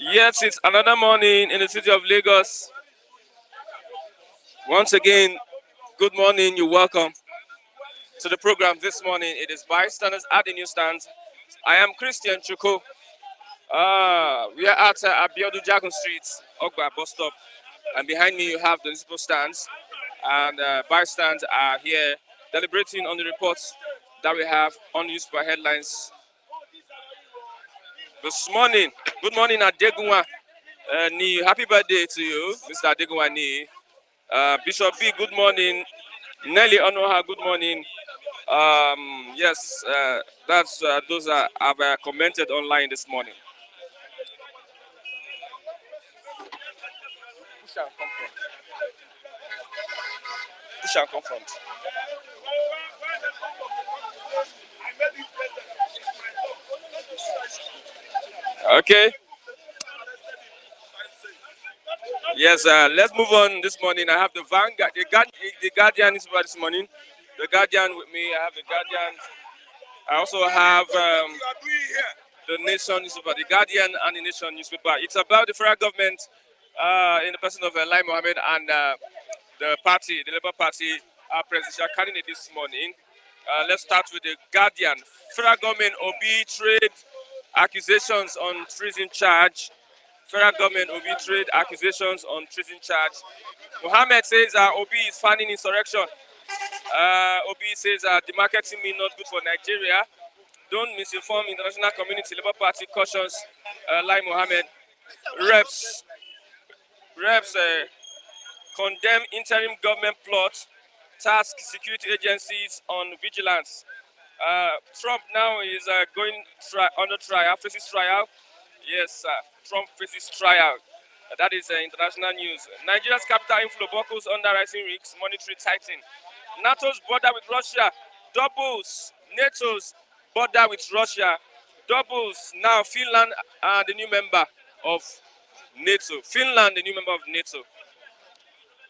Yes, it's another morning in the city of Lagos. Once again, good morning. You're welcome to the program this morning. It is Bystanders at the Newsstands. I am Christian Chuko. We are at Abiodun Jagun Street, Ogba bus stop. And behind me, you have the municipal stands. And bystanders are here deliberating on the reports that we have on newspaper headlines this morning. Good morning, Adegunwa. Ni, happy birthday to you, Mr. Adegunwa Ni. Bishop B, good morning. Nelly Onoha, good morning. Yes, that's those have commented online this morning. Push and come front. Push and come front. Okay. Yes, let's move on this morning. I have the Vanguard, the Guardian is this morning. The Guardian with me. I have the Guardian. I also have the Nation newspaper, the Guardian and the Nation newspaper. It's about the federal government in the person of Lai Mohammed and the party, the Labour Party presidential candidate this morning. Let's start with the Guardian. Federal government Obi trade accusations on treason charge. Federal government Obi trade accusations on treason charge. Mohammed says Obi is fanning insurrection. Obi says the marketing mean not good for Nigeria. Don't misinform international community. Labour Party cautions Lai Mohammed. Reps condemn interim government plot, task security agencies on vigilance. Trump now is going under trial, faces trial. Yes, Trump faces trial. That is international news. Nigeria's capital inflow buckles under rising risks, monetary tightening. NATO's border with Russia doubles. NATO's border with Russia doubles. Now Finland, the new member of NATO. Finland, the new member of NATO.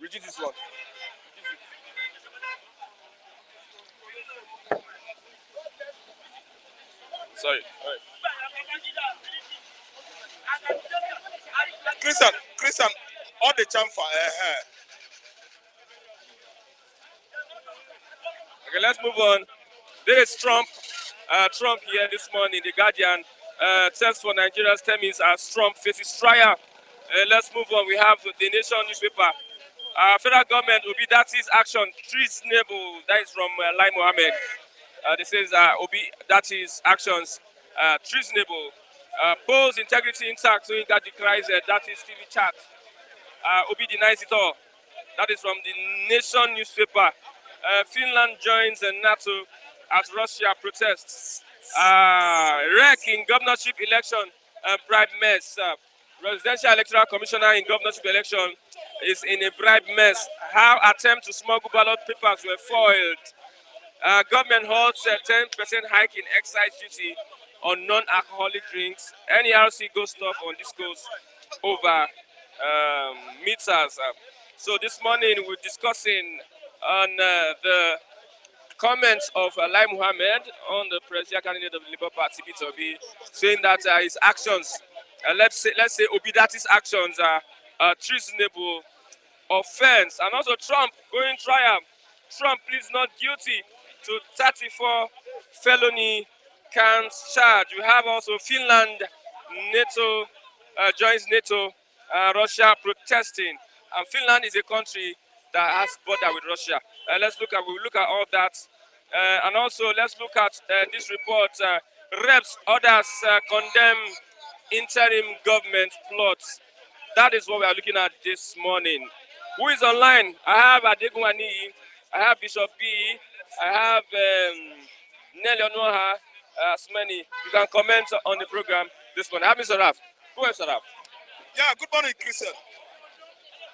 Read this one. Sorry. Christian, all the chamfer. Okay, let's move on. This is Trump. Trump here this morning. The Guardian test for Nigeria's terms as Trump faces trial. Let's move on. We have the Nation newspaper. Federal government will be that is action treasonable. That is from Lai Mohammed. This says Obi that is actions treasonable. Polls integrity intact. So that decries that is TV chat. Obi denies it all. That is from the Nation newspaper. Finland joins NATO as Russia protests. Wreck in governorship election, bribe mess. Residential Electoral Commissioner in governorship election is in a bribe mess. How attempt to smuggle ballot papers were foiled. Government holds a 10% hike in excise duty on non-alcoholic drinks. NERC goes tough on discos over meters. So this morning we're discussing on the comments of Lai Mohammed on the presidential candidate of the Labour Party, B2B, saying that his actions, let's say Obidati's actions are treasonable offense. And also Trump going trial. Trump pleads not guilty to 34 felony counts charge. We have also Finland, NATO, joins NATO, Russia protesting. And Finland is a country that has border with Russia. We'll look at all that. And also let's look at this report. Reps, others condemn interim government plots. That is what we are looking at this morning. Who is online? I have Adegunwani, I have Bishop B, I have Nelly Onoha, as many. You can comment on the program this morning. I have Mr. Raf. Go ahead, Mr. Raf. Yeah, good morning, Christian.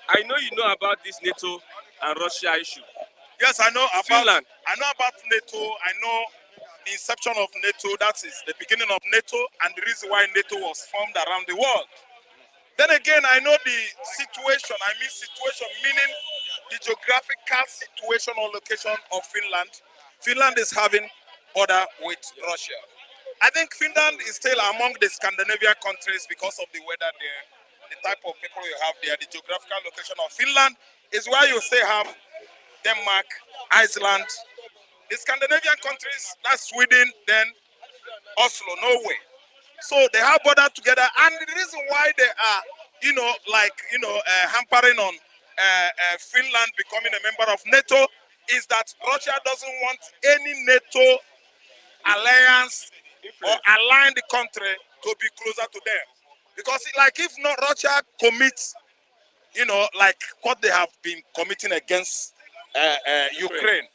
I know you know about this NATO and Russia issue. Yes, I know about Finland. I know about NATO. I know the inception of NATO. That is the beginning of NATO and the reason why NATO was formed around the world. Then again, I know the situation. I mean situation, meaning the geographical situation or location of Finland. Finland is having border with Russia. I think Finland is still among the Scandinavian countries because of the weather there, the type of people you have there, the geographical location of Finland is where you still have Denmark, Iceland, the Scandinavian countries, that's Sweden, then Oslo, Norway. So they have border together, and the reason why they are, hampering on Finland becoming a member of NATO is that Russia doesn't want any NATO alliance or align the country to be closer to them. Because like if not Russia commits, like what they have been committing against Ukraine,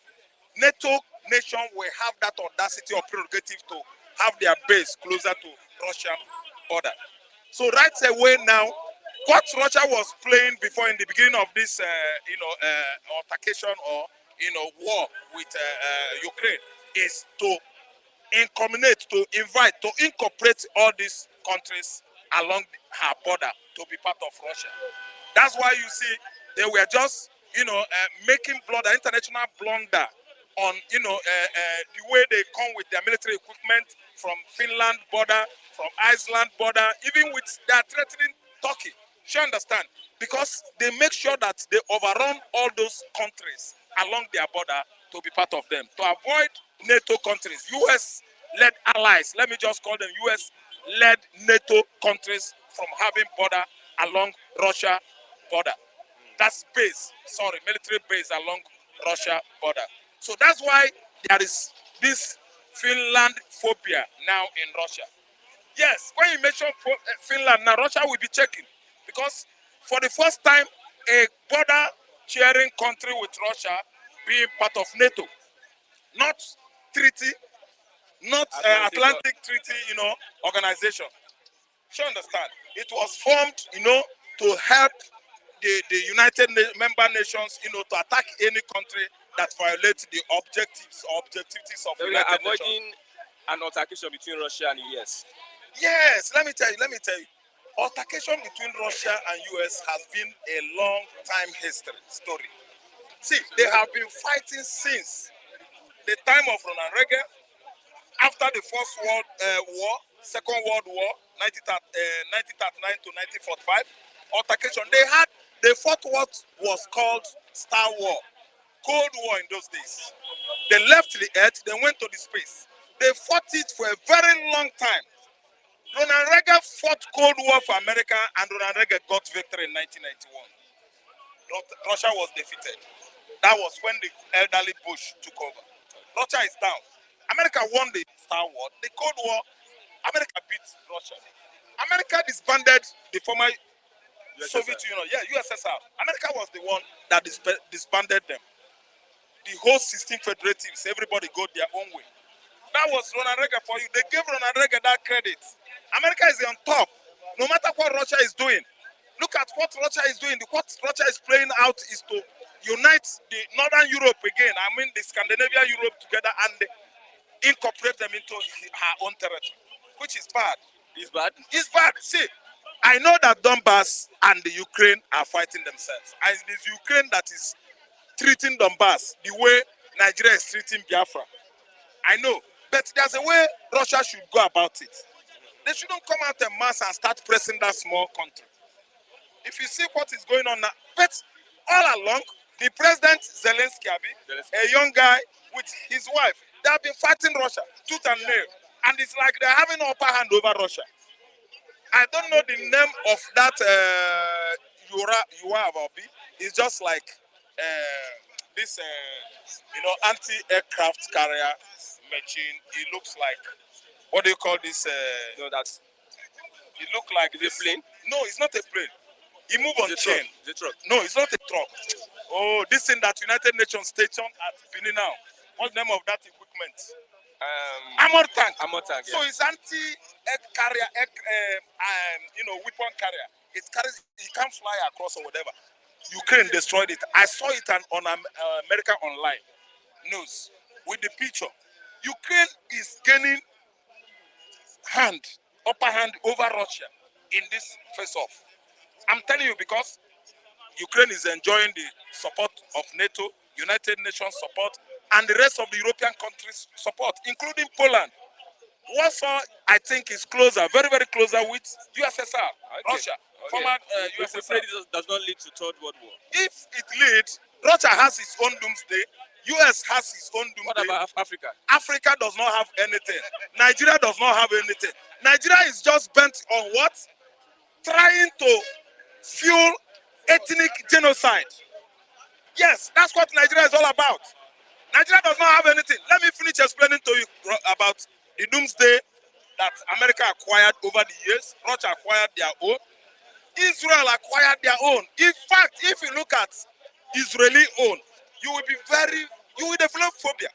NATO nation will have that audacity or prerogative to have their base closer to Russian border. So right away now, what Russia was playing before in the beginning of this, altercation or war with Ukraine is to inculminate, to invite, to incorporate all these countries along her border to be part of Russia. That's why you see they were just, making international blunder on, the way they come with their military equipment from Finland border, from Iceland border, even with their threatening Turkey. You understand? Because they make sure that they overrun all those countries along their border to be part of them, to avoid NATO countries, US-led allies, let me just call them US-led NATO countries from having border along Russia border. That's military base along Russia border. So that's why there is this Finland phobia now in Russia. Yes, when you mention Finland, now Russia will be checking. Because for the first time, a border-sharing country with Russia being part of NATO. Not treaty, not Atlantic Treaty, organization. You understand? It was formed, to help the United Member Nations, to attack any country that violates the objectives of the United Nations. Avoiding an altercation between Russia and the US. Yes, let me tell you. Altercation between Russia and US has been a long time story. See, they have been fighting since the time of Ronald Reagan, after the First World War, Second World War, 1939 to 1945. Altercation. They fought what was called Star War, Cold War in those days. They left the earth, they went to the space. They fought it for a very long time. Ronald Reagan fought Cold War for America, and Ronald Reagan got victory in 1991. Russia was defeated. That was when the elderly Bush took over. Russia is down. America won the Star War. The Cold War, America beat Russia. America disbanded the former Soviet Union, yeah, USSR. America was the one that disbanded them. The whole 16 federatives, everybody go their own way. That was Ronald Reagan for you. They gave Ronald Reagan that credit. America is on top. No matter what Russia is doing. Look at what Russia is doing. What Russia is playing out is to unite the Northern Europe again. I mean the Scandinavian Europe together and incorporate them into her own territory, which is bad. It's bad? It's bad. See, I know that Donbass and the Ukraine are fighting themselves. And it is Ukraine that is treating Donbass the way Nigeria is treating Biafra. I know. But there's a way Russia should go about it. They shouldn't come out en masse and start pressing that small country. If you see what is going on now, but all along, the President Zelensky, a young guy with his wife, they have been fighting Russia, tooth and nail. And it's like they're having upper hand over Russia. I don't know the name of that Yuav. It's just like this, anti-aircraft carrier machine. It looks like, what do you call this? No, that's. It looks like Is it a plane? No, it's not a plane. It moves on chain. It's a truck. No, it's not a truck. Oh, this thing that United Nations station at Benin now. What's the name of that equipment? Armored tank. Armored tank. Yeah. So it's anti-air carrier, weapon carrier. It can't fly across or whatever. Ukraine destroyed it. I saw it on America Online news with the picture. Ukraine is gaining upper hand over Russia in this face-off. I'm telling you because Ukraine is enjoying the support of NATO, United Nations support, and the rest of the European countries' support, including Poland. Warsaw, I think, is closer, very, very closer with USSR, Russia, former USSR. It does not lead to Third World War. If it leads, Russia has its own doomsday, US has its own doomsday. What about Africa? Africa does not have anything. Nigeria does not have anything. Nigeria is just bent on what? Trying to fuel ethnic genocide. Yes, that's what Nigeria is all about. Nigeria does not have anything. Let me finish explaining to you about the doomsday that America acquired over the years. Russia acquired their own. Israel acquired their own. In fact, if you look at Israeli own, you will develop phobia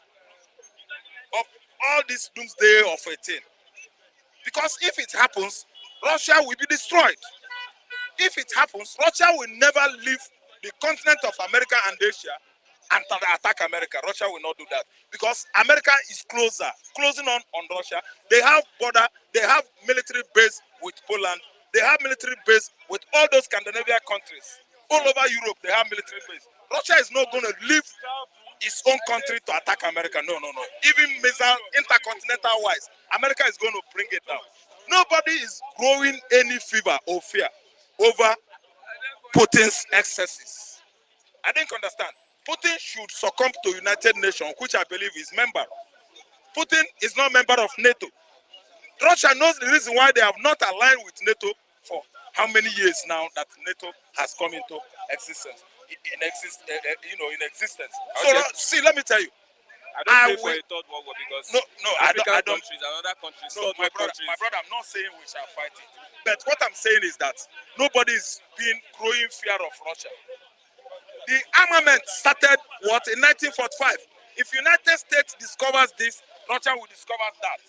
of all this doomsday of 18. Because if it happens, Russia will be destroyed. If it happens, Russia will never leave the continent of America and Asia and attack America. Russia will not do that because America is closing on Russia. They have border, they have military base with Poland, they have military base with all those Scandinavian countries. All over Europe, they have military base. Russia is not going to leave its own country to attack America. No. Even missile, intercontinental wise, America is going to bring it down. Nobody is growing any fever or fear over Putin's excesses. I didn't understand. Putin should succumb to United Nations, which I believe is member. Putin is not member of NATO. Russia knows the reason why they have not aligned with NATO for how many years now that NATO has come into existence. In existence. Okay. So see, let me tell you. I don't pay for a Third World War because I don't. Countries and other countries, my brother, I'm not saying we shall fight it. But what I'm saying is that nobody is being growing fear of Russia. The armament started in 1945. If United States discovers this, Russia will discover that.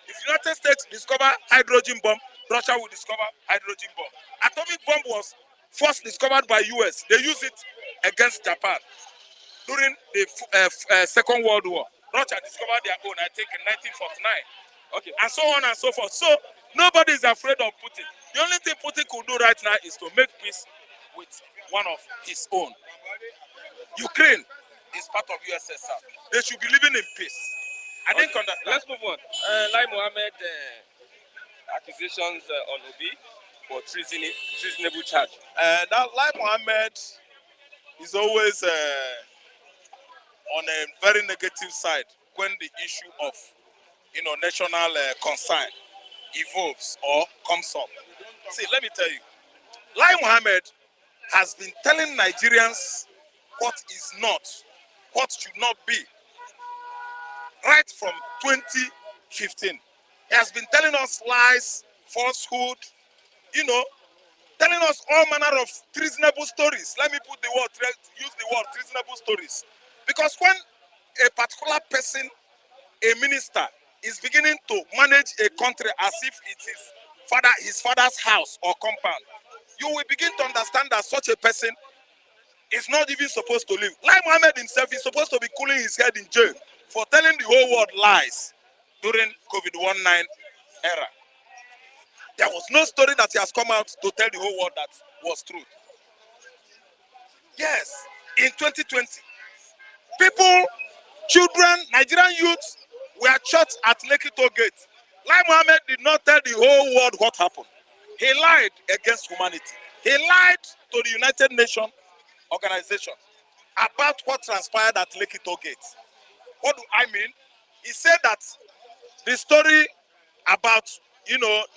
If United States discover hydrogen bomb, Russia will discover hydrogen bomb. Atomic bomb was first discovered by US. They used it against Japan during the Second World War. Russia discovered their own, I think, in 1949. Okay, and so on and so forth. So nobody is afraid of Putin. The only thing Putin could do right now is to make peace with one of his own. Ukraine is part of USSR. They should be living in peace. I didn't understand. Let's move on. Lai Mohammed accusations on Obi for treasonable charge. That Lai Mohammed is always on a very negative side when the issue of national concern evolves or comes up. See, let me tell you, Lai Mohammed has been telling Nigerians what is not, what should not be, right from 2015. He has been telling us lies, falsehood, telling us all manner of treasonable stories. Let me use the word treasonable stories. Because when a particular person, a minister, is beginning to manage a country as if it is his father's house or compound, you will begin to understand that such a person is not even supposed to live. Like Mohammed himself is supposed to be cooling his head in jail for telling the whole world lies during COVID-19 era. There was no story that he has come out to tell the whole world that was true. Yes, in 2020, people, children, Nigerian youths were shot at Lekki Toll Gate. Lai Mohammed did not tell the whole world what happened. He lied against humanity. He lied to the United Nations organization about what transpired at Lekki Toll Gate. What do I mean? He said that the story about,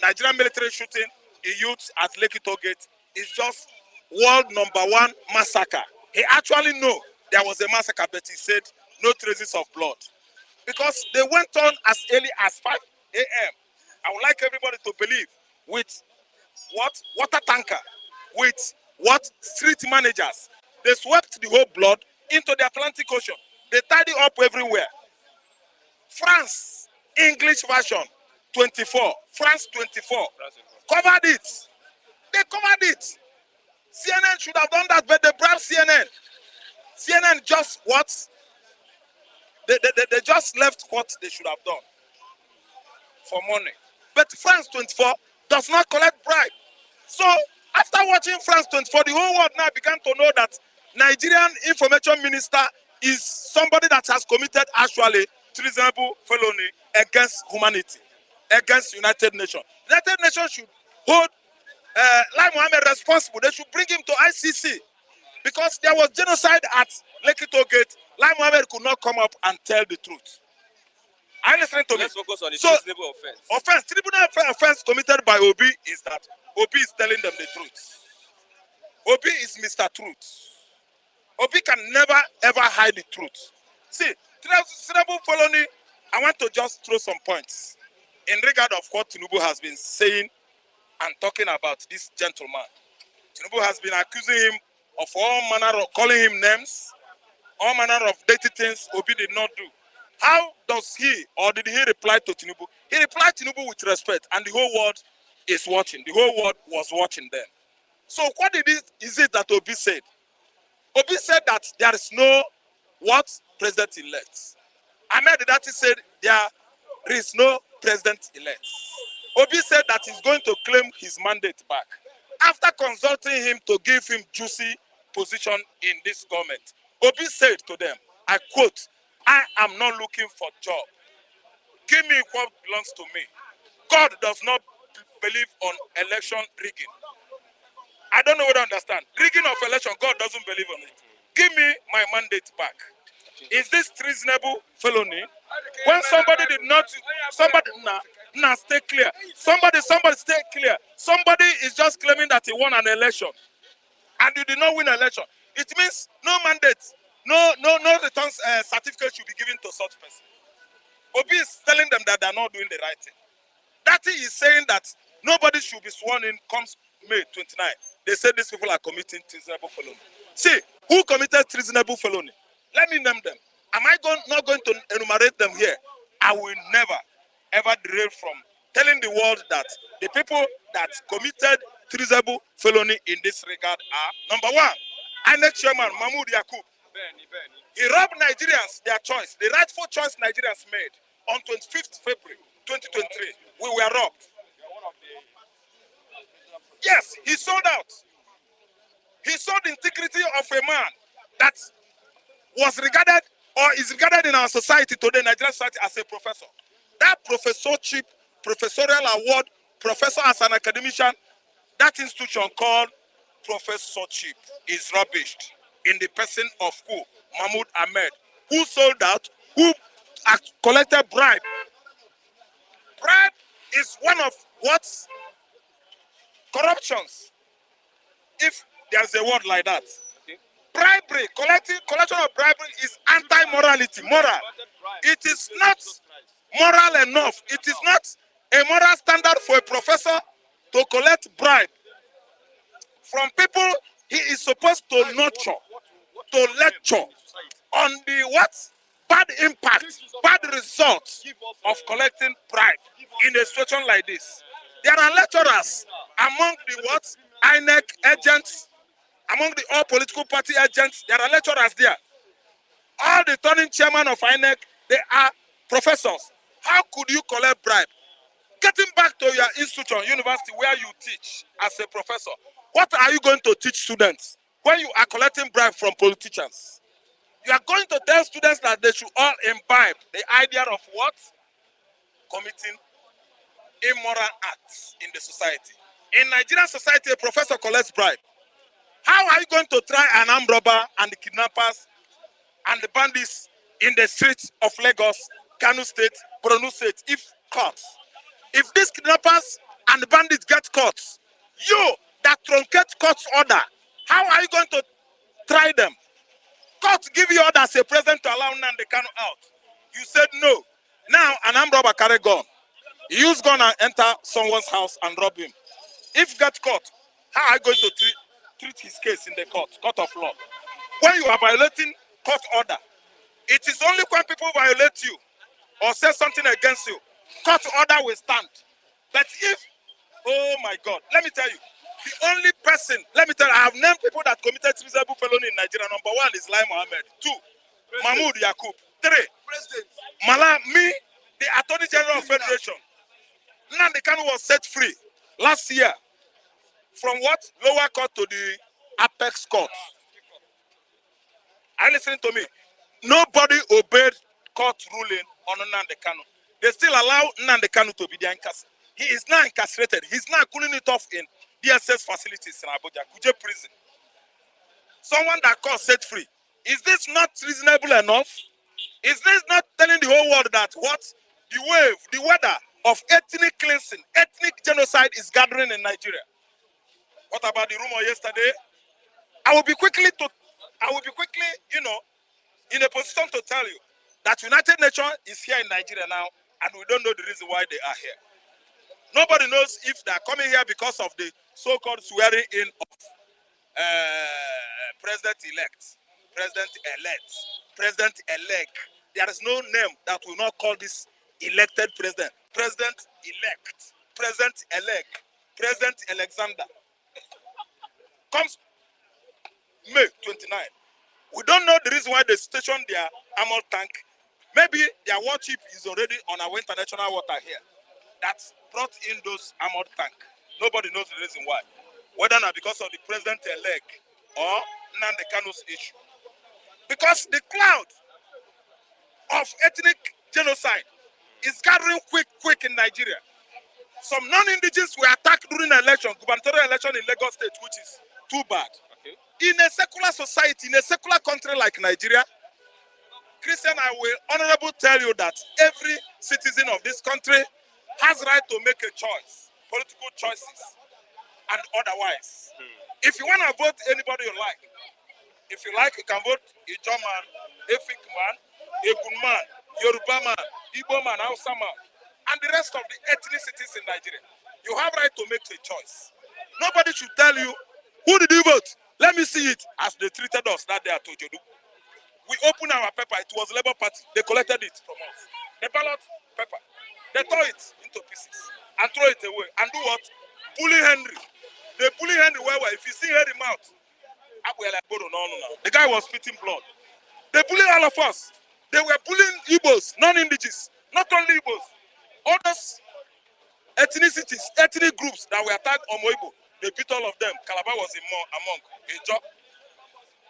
Nigerian military shooting the youths at Lekki Toll Gate is just world #1 massacre. He actually knew there was a massacre, but he said no traces of blood. Because they went on as early as 5 a.m. I would like everybody to believe with what water tanker, with what street managers. They swept the whole blood into the Atlantic Ocean. They tied it up everywhere. France, English version, 24. France 24. Covered it. They covered it. CNN should have done that, but they bribed CNN. CNN just what? They just left what they should have done for money. But France 24 does not collect bribe. So after watching France 24, the whole world now began to know that Nigerian information minister is somebody that has committed actually treasonable felony against humanity, against United Nations. United Nations should hold Lai Mohammed responsible. They should bring him to ICC because there was genocide at Lekki Toll Gate. Lai Mohammed could not come up and tell the truth. Are you listening to me? Let's focus on the treasonable offense. Treasonable offense committed by Obi is that Obi is telling them the truth. Obi is Mr. Truth. Obi can never ever hide the truth. See, treasonable felony, I want to just throw some points in regard of what Tinubu has been saying and talking about this gentleman. Tinubu has been accusing him of all manner of, calling him names, all manner of dirty things Obi did not do. How does he, or did he reply to Tinubu? He replied to Tinubu with respect, and the whole world is watching. The whole world was watching then. So what is it that Obi said? Obi said that there is no what? President-elect. Ahmed Dati said there is no president-elect. Obi said that he's going to claim his mandate back after consulting him to give him juicy position in this government. Obi said to them, I quote, I am not looking for job. Give me what belongs to me. God does not believe on election rigging. I don't know what I understand. Rigging of election, God doesn't believe on it. Give me my mandate back. Is this treasonable felony? When somebody did not, stay clear. Somebody stay clear. Somebody is just claiming that he won an election and you did not win an election. It means no mandate, no return certificate should be given to such person. Obi is telling them that they are not doing the right thing. That is saying that nobody should be sworn in comes May 29. They say these people are committing treasonable felony. See, who committed treasonable felony? Let me name them. Am I not going to enumerate them here? I will never, ever derail from telling the world that the people that committed treasonable felony in this regard are, number one, INEC chairman Mahmoud Yakub. He robbed Nigerians their choice, the rightful choice Nigerians made on 25th February 2023. We were robbed. Yes, he sold out. He sold the integrity of a man that was regarded or is regarded in our society today, Nigerian society, as a professor. That professorship, professorial award, professor as an academician, that institution called professorship is rubbish in the person of who? Mahmoud Ahmed, who sold out, who collected bribe. Bribe is one of what? Corruptions. If there's a word like that. Bribery, collection of bribery is anti-morality, moral. It is not moral enough. It is not a moral standard for a professor to collect bribe. from people he is supposed to nurture, to lecture on the what? Bad impact, bad results of collecting bribe in a situation like this. There are lecturers among the what? INEC agents, among the all political party agents. There are lecturers there. All the turning chairman of INEC, they are professors. How could you collect bribe? Getting back to your institution, university, where you teach as a professor, what are you going to teach students when you are collecting bribe from politicians? You are going to tell students that they should all imbibe the idea of what? Committing immoral acts in the society. In Nigerian society, a professor collects bribe. How are you going to try an armed robber and the kidnappers and the bandits in the streets of Lagos, Kano State, Borno State, if caught? If these kidnappers and the bandits get caught, you that truncate court's order, how are you going to try them? Court give you order as a president to allow Nnamdi Kanu out. You said no. Now an armed robber carry gun. He use gun and enter someone's house and rob him. If get caught, how are you going to treat his case in the court of law? When you are violating court order, it is only when people violate you or say something against you, court order will stand. But if, oh my God, let me tell you, the only person, let me tell you, I have named people that committed treasonable felony in Nigeria. Number 1 is Lai Mohammed. 2, Mahmoud Yakub. 3, President Mala, me, the Attorney General of Federation. Nnamdi Kanu was set free last year from what? Lower court to the apex court. Are you listening to me? Nobody obeyed court ruling on Nnamdi Kanu. They still allow Nnamdi Kanu to be there in custody. He is now incarcerated. He's now cooling it off in DSS facilities in Abuja, Kuje prison. Someone that court set free. Is this not reasonable enough? Is this not telling the whole world that what? The wave, the weather of ethnic cleansing, ethnic genocide is gathering in Nigeria? What about the rumor yesterday? I will be quickly, in a position to tell you that United Nations is here in Nigeria now, and we don't know the reason why they are here. Nobody knows if they are coming here because of the so-called swearing in of President-elect. There is no name that will not call this elected president. President-elect. President-elect. President Alexander. Comes May 29. We don't know the reason why they stationed their armored tank. Maybe their warship is already on our international water here. That's brought in those armored tank. Nobody knows the reason why. Whether not because of the president-elect or Nnamdi Kanu's issue. Because the cloud of ethnic genocide is gathering quick in Nigeria. Some non-indigenous were attacked during the election, gubernatorial election in Lagos State, which is too bad. Okay. In a secular society, in a secular country like Nigeria, Christian, I will honorably tell you that every citizen of this country has right to make a choice, political choices, and otherwise. If you want to vote anybody you like, if you like, you can vote Ijo man, Efik man, Egun man, Yoruba man, Igbo man, Hausa man, and the rest of the ethnicities in Nigeria. You have right to make a choice. Nobody should tell you, who did you vote? Let me see it, as they treated us that day at Ojodu. We opened our paper, it was Labour Party. They collected it from us. The ballot paper. They tore it into pieces and throw it away. And do what? Bully Henry. They bully Henry well. If you see Henry mouth, the guy was spitting blood. They bully all of us. They were bullying Igbos, non-indigenous. Not only Igbos. Others, ethnicities, ethnic groups that were attacked on Moibo. They beat all of them. Calabar was among.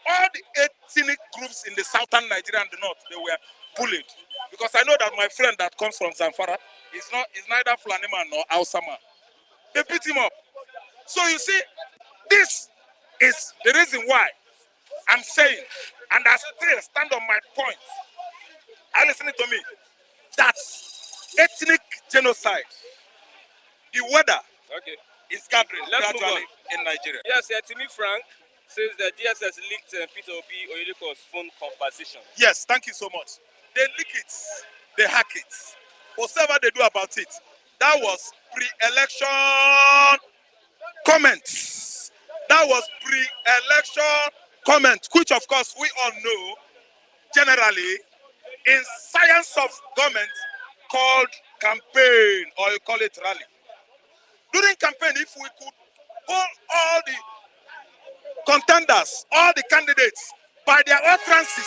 All the ethnic groups in the southern Nigeria and the north, they were bullied. Because I know that my friend that comes from Zamfara is neither Fulani man nor Hausa man. They beat him up. So you see, this is the reason why I'm saying, and I still stand on my point. Are you listening to me? That ethnic genocide, the weather is gathering gradually in Nigeria. Yes, Timi Frank says that DSS leaked Peter Obi Oyedepo's phone conversation. Yes, thank you so much. They leak it, they hack it. Whatever they do about it, that was pre-election comments. That was pre-election comment, which of course we all know generally in science of government called campaign, or you call it rally. During campaign, if we could hold all the contenders, all the candidates by their utterances,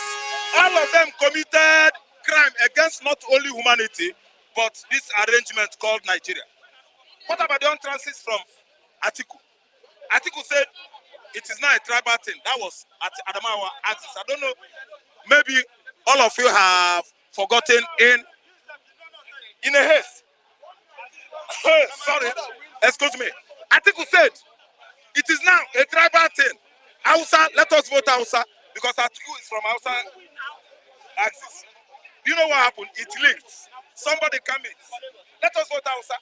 all of them committed crime against not only humanity, but this arrangement called Nigeria. What about the utterances from Atiku? Atiku said it is not a tribal thing. That was at Adamawa axis. I don't know, maybe all of you have forgotten in a haste. Sorry, excuse me. Atiku said it is now a tribal thing. Hausa, let us vote Hausa, because Atiku is from Hausa axis. Do you know what happened? It leaked. Somebody came in. Let us vote Hausa.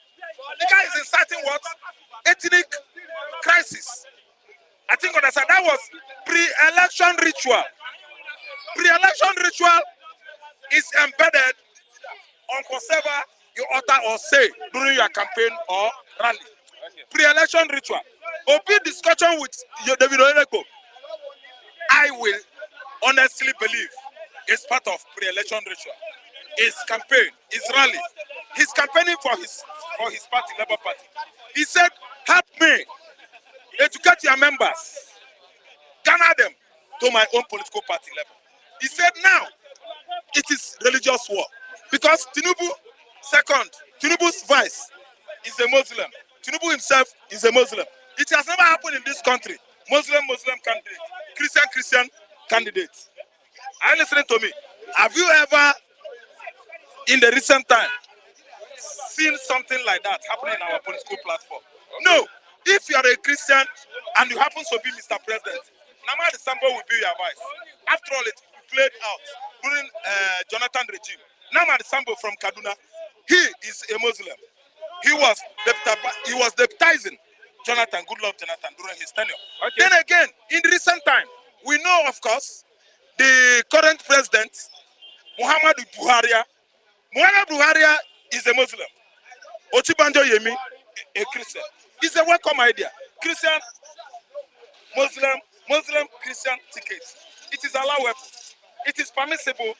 The guy is inciting what? Ethnic crisis. I think understand that was pre-election ritual. Pre-election ritual is embedded on whatever you utter or say during your campaign or rally. Pre-election ritual. Open discussion with David Oyedepo. I will honestly believe it's part of pre-election ritual. His campaign, his rally. He's campaigning for his party, Labour Party. He said, help me educate your members, gather them to my own political party level. He said now it is religious war because Tinubu, second, Tinubu's vice is a Muslim. Tinubu himself is a Muslim. It has never happened in this country. Muslim candidate, Christian candidate. Are you listening to me? Have you ever, in the recent time, seen something like that happening in our political platform? No. If you are a Christian and you happen to be Mr. President, Nama Sambo will be your vice. After all, it played out during Jonathan regime. Nama Sambo from Kaduna, he is a Muslim. He was deputizing Jonathan, good Lord Jonathan, during his tenure. Okay. Then again, in recent time, we know, of course, the current president, Muhammadu Buhari. Muhammadu Buhari is a Muslim. Ochibanjo Yemi, a Christian. It's a welcome idea. Christian, Muslim, Christian tickets. It is allowable. It is permissible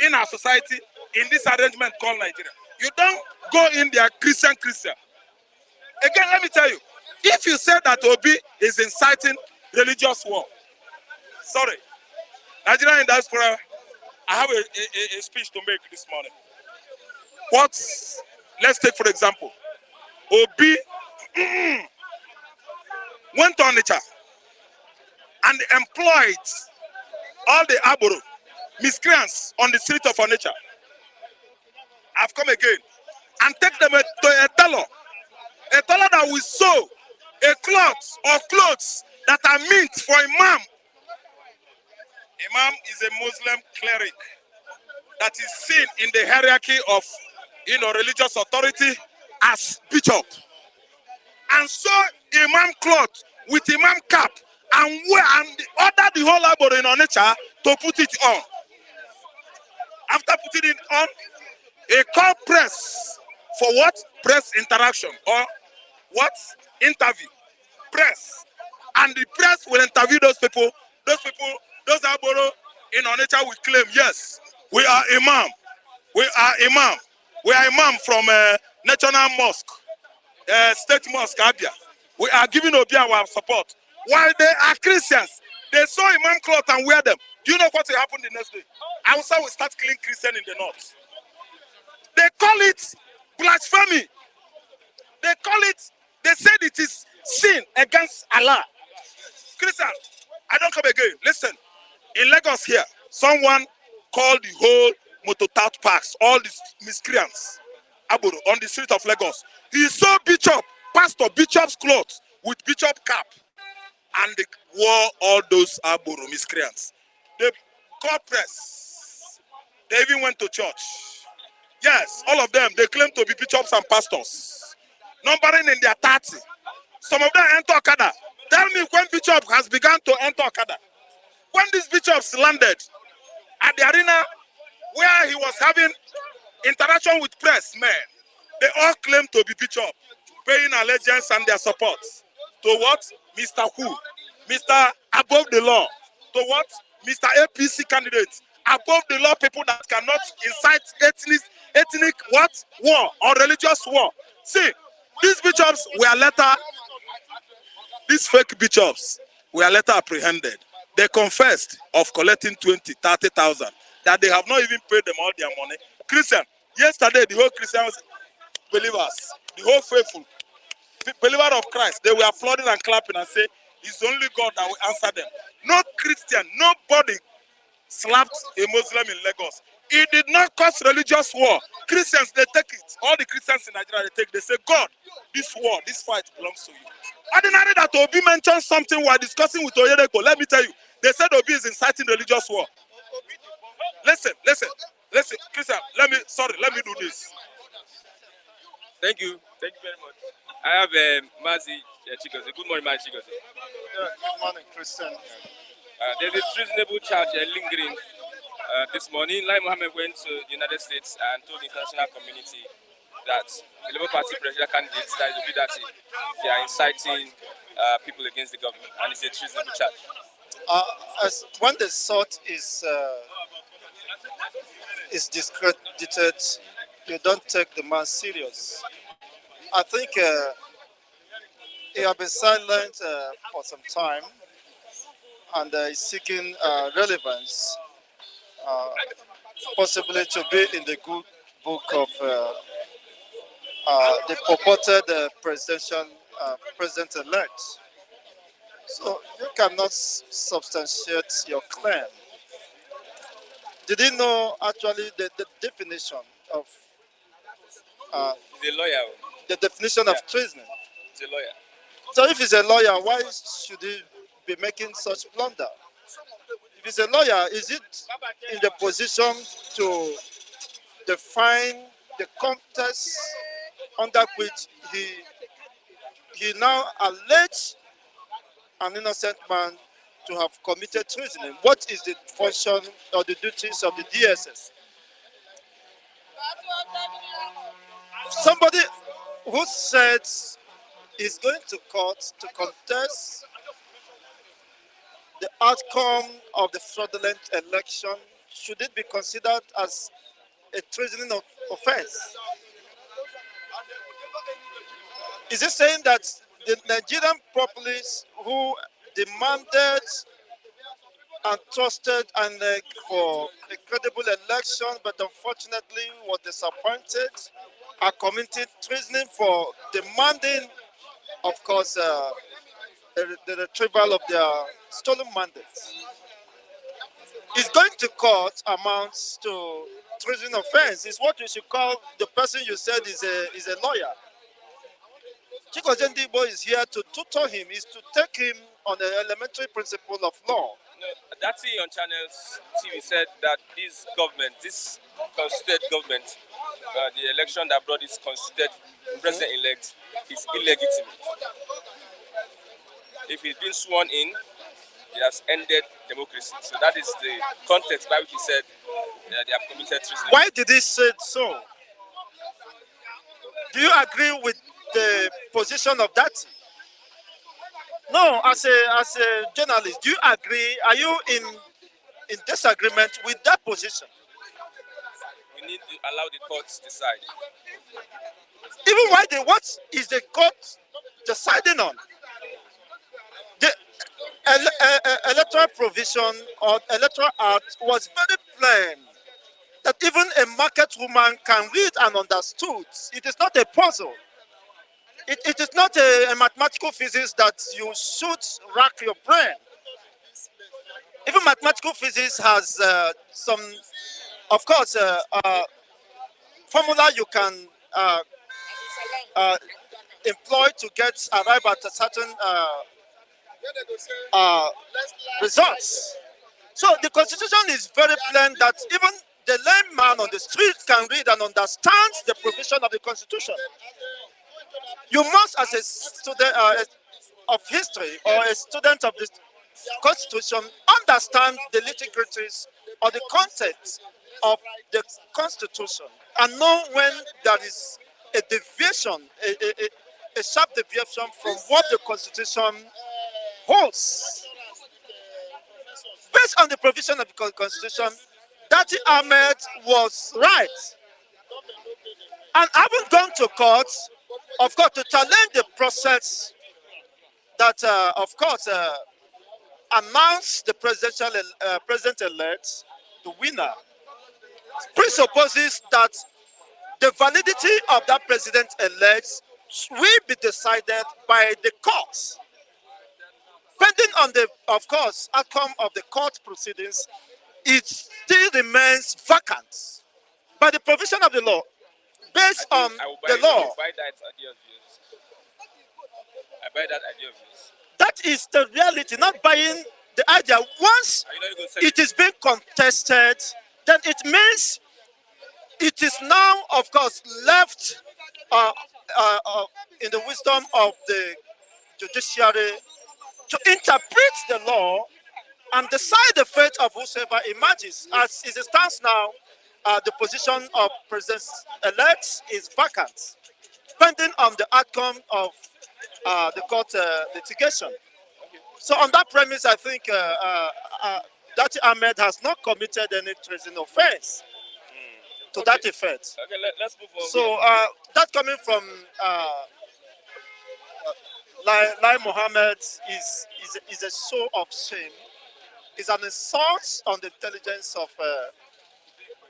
in our society in this arrangement called Nigeria. You don't go in there Christian. Again, let me tell you, if you say that Obi is inciting religious war, sorry, Nigeria in diaspora, I have a speech to make this morning. Let's take for example, Obi went to Onitsha and employed all the Aboro miscreants on the street of Onitsha. I've come again and take them to a tailor that will sew a cloth or clothes that are meant for imam. Imam is a Muslim cleric that is seen in the hierarchy of religious authority as bishop. And so imam cloth with imam cap and order the whole Aboro in Onitsha to put it on. After putting it on, a call press for what? Press interaction or what? Interview. Press. And the press will interview those people. Those Aboro in Onitsha will claim, yes, we are imam. We are imam from National Mosque, State Mosque, Abia. We are giving Obi our support. While they are Christians, they saw imam cloth and wear them. Do you know what will happen the next day? Hausa will start killing Christians in the north. They call it blasphemy. They said it is sin against Allah. Christian, I don't come again. Listen, in Lagos here, someone called the whole Mototat Parks, all these miscreants, Aboro, on the street of Lagos. He saw bishop's clothes with bishop cap, and they wore all those Aboro miscreants. They called press. They even went to church. Yes, all of them, they claim to be bishops and pastors, numbering in their 30. Some of them enter Okada. Tell me when bishop has begun to enter Okada. When these bishops landed at the arena where he was having interaction with press men, they all claim to be bishop, paying allegiance and their support to what? Mr. Who? Mr. Above the law. To what? Mr. APC candidates. Above the law people that cannot incite ethnic what? War or religious war. See, these bishops were later, these fake bishops were later apprehended. They confessed of collecting 20, 30,000, that they have not even paid them all their money. Christian, yesterday the whole Christians, believers, the whole faithful, believer of Christ, they were applauding and clapping and say, it's only God that will answer them. No Christian, nobody slapped a Muslim in Lagos. It did not cause religious war. Christians, they take it. All the Christians in Nigeria, they say, God, this war, this fight belongs to you. Ordinary that Obi mentioned something while discussing with Oyedeko. Let me tell you, they said Obi is inciting religious war. Listen, Christian, let me do this. Thank you very much. I have Mazi Chigozie. Good morning, Mazi Chigozie. Good morning, Christian. There's a treasonable charge lingering this morning. Lai Mohammed went to the United States and told the international community that the Labour Party presidential candidate, that is Obidati, they are inciting people against the government, and it's a treasonable charge. When the sort is discredited, you don't take the man serious. I think he has been silent for some time, and is seeking relevance, possibly to be in the good book of the purported president-elect. So you cannot substantiate your claim. Did you know actually the definition of He's a lawyer. the definition of treason? He's a lawyer. So if he's a lawyer, why should he be making such blunder? If he's a lawyer, is it in the position to define the context under which he now alleged an innocent man to have committed treason? What is the function or the duties of the DSS? Somebody who says is going to court to contest the outcome of the fraudulent election, should it be considered as a treason offense? Is it saying that the Nigerian populace who demanded and trusted INEC for a credible election, but unfortunately was disappointed, are committing treason for demanding, of course, the retrieval of their stolen mandates? Is going to court amounts to treason offense. Is what we should call the person you said is a lawyer. Chigozie Ndigbo is here to tutor him, is to take him on the elementary principle of law. That's on Channels TV said that this government, this constituted government, the election that brought this constituted president-elect is illegitimate. If he's been sworn in, he has ended democracy. So that is the context by which he said they have committed treason. Why did he say so? Do you agree with the position of that? No, as a journalist, do you agree? Are you in disagreement with that position? We need to allow the courts to decide. Even what is the court deciding on? The electoral provision or electoral act was very plain that even a market woman can read and understood. It is not a puzzle. It is not a mathematical physics that you should rack your brain. Even mathematical physics has some, of course, formula you can employ to arrive at a certain results. So the Constitution is very plain that even the layman on the street can read and understand the provision of the Constitution. You must, as a student of history or a student of the Constitution, understand the nitty-gritties or the content of the Constitution and know when there is a deviation, a sharp deviation from what the Constitution holds. Based on the provision of the Constitution, Dati Ahmed was right. And having gone to court, of course, to challenge the process that, of course, announced the president-elect, the winner, presupposes that the validity of that president-elect will be decided by the courts. Depending on the, of course, outcome of the court proceedings, it still remains vacant by the provision of the law. Based on the law, I buy that idea of yours. I buy that idea of yours. that is the reality, not buying the idea. Once Are you not going to sell it is being contested, then it means it is now, of course, left in the wisdom of the judiciary to interpret the law and decide the fate of whosoever emerges. As it stands now, the position of president-elect is vacant, depending on the outcome of the court litigation. So on that premise, I think Dati Ahmed has not committed any treason offense to that effect. Okay, let's move on. So that coming from Lai Mohammed is a show of shame. It's an insult on the intelligence of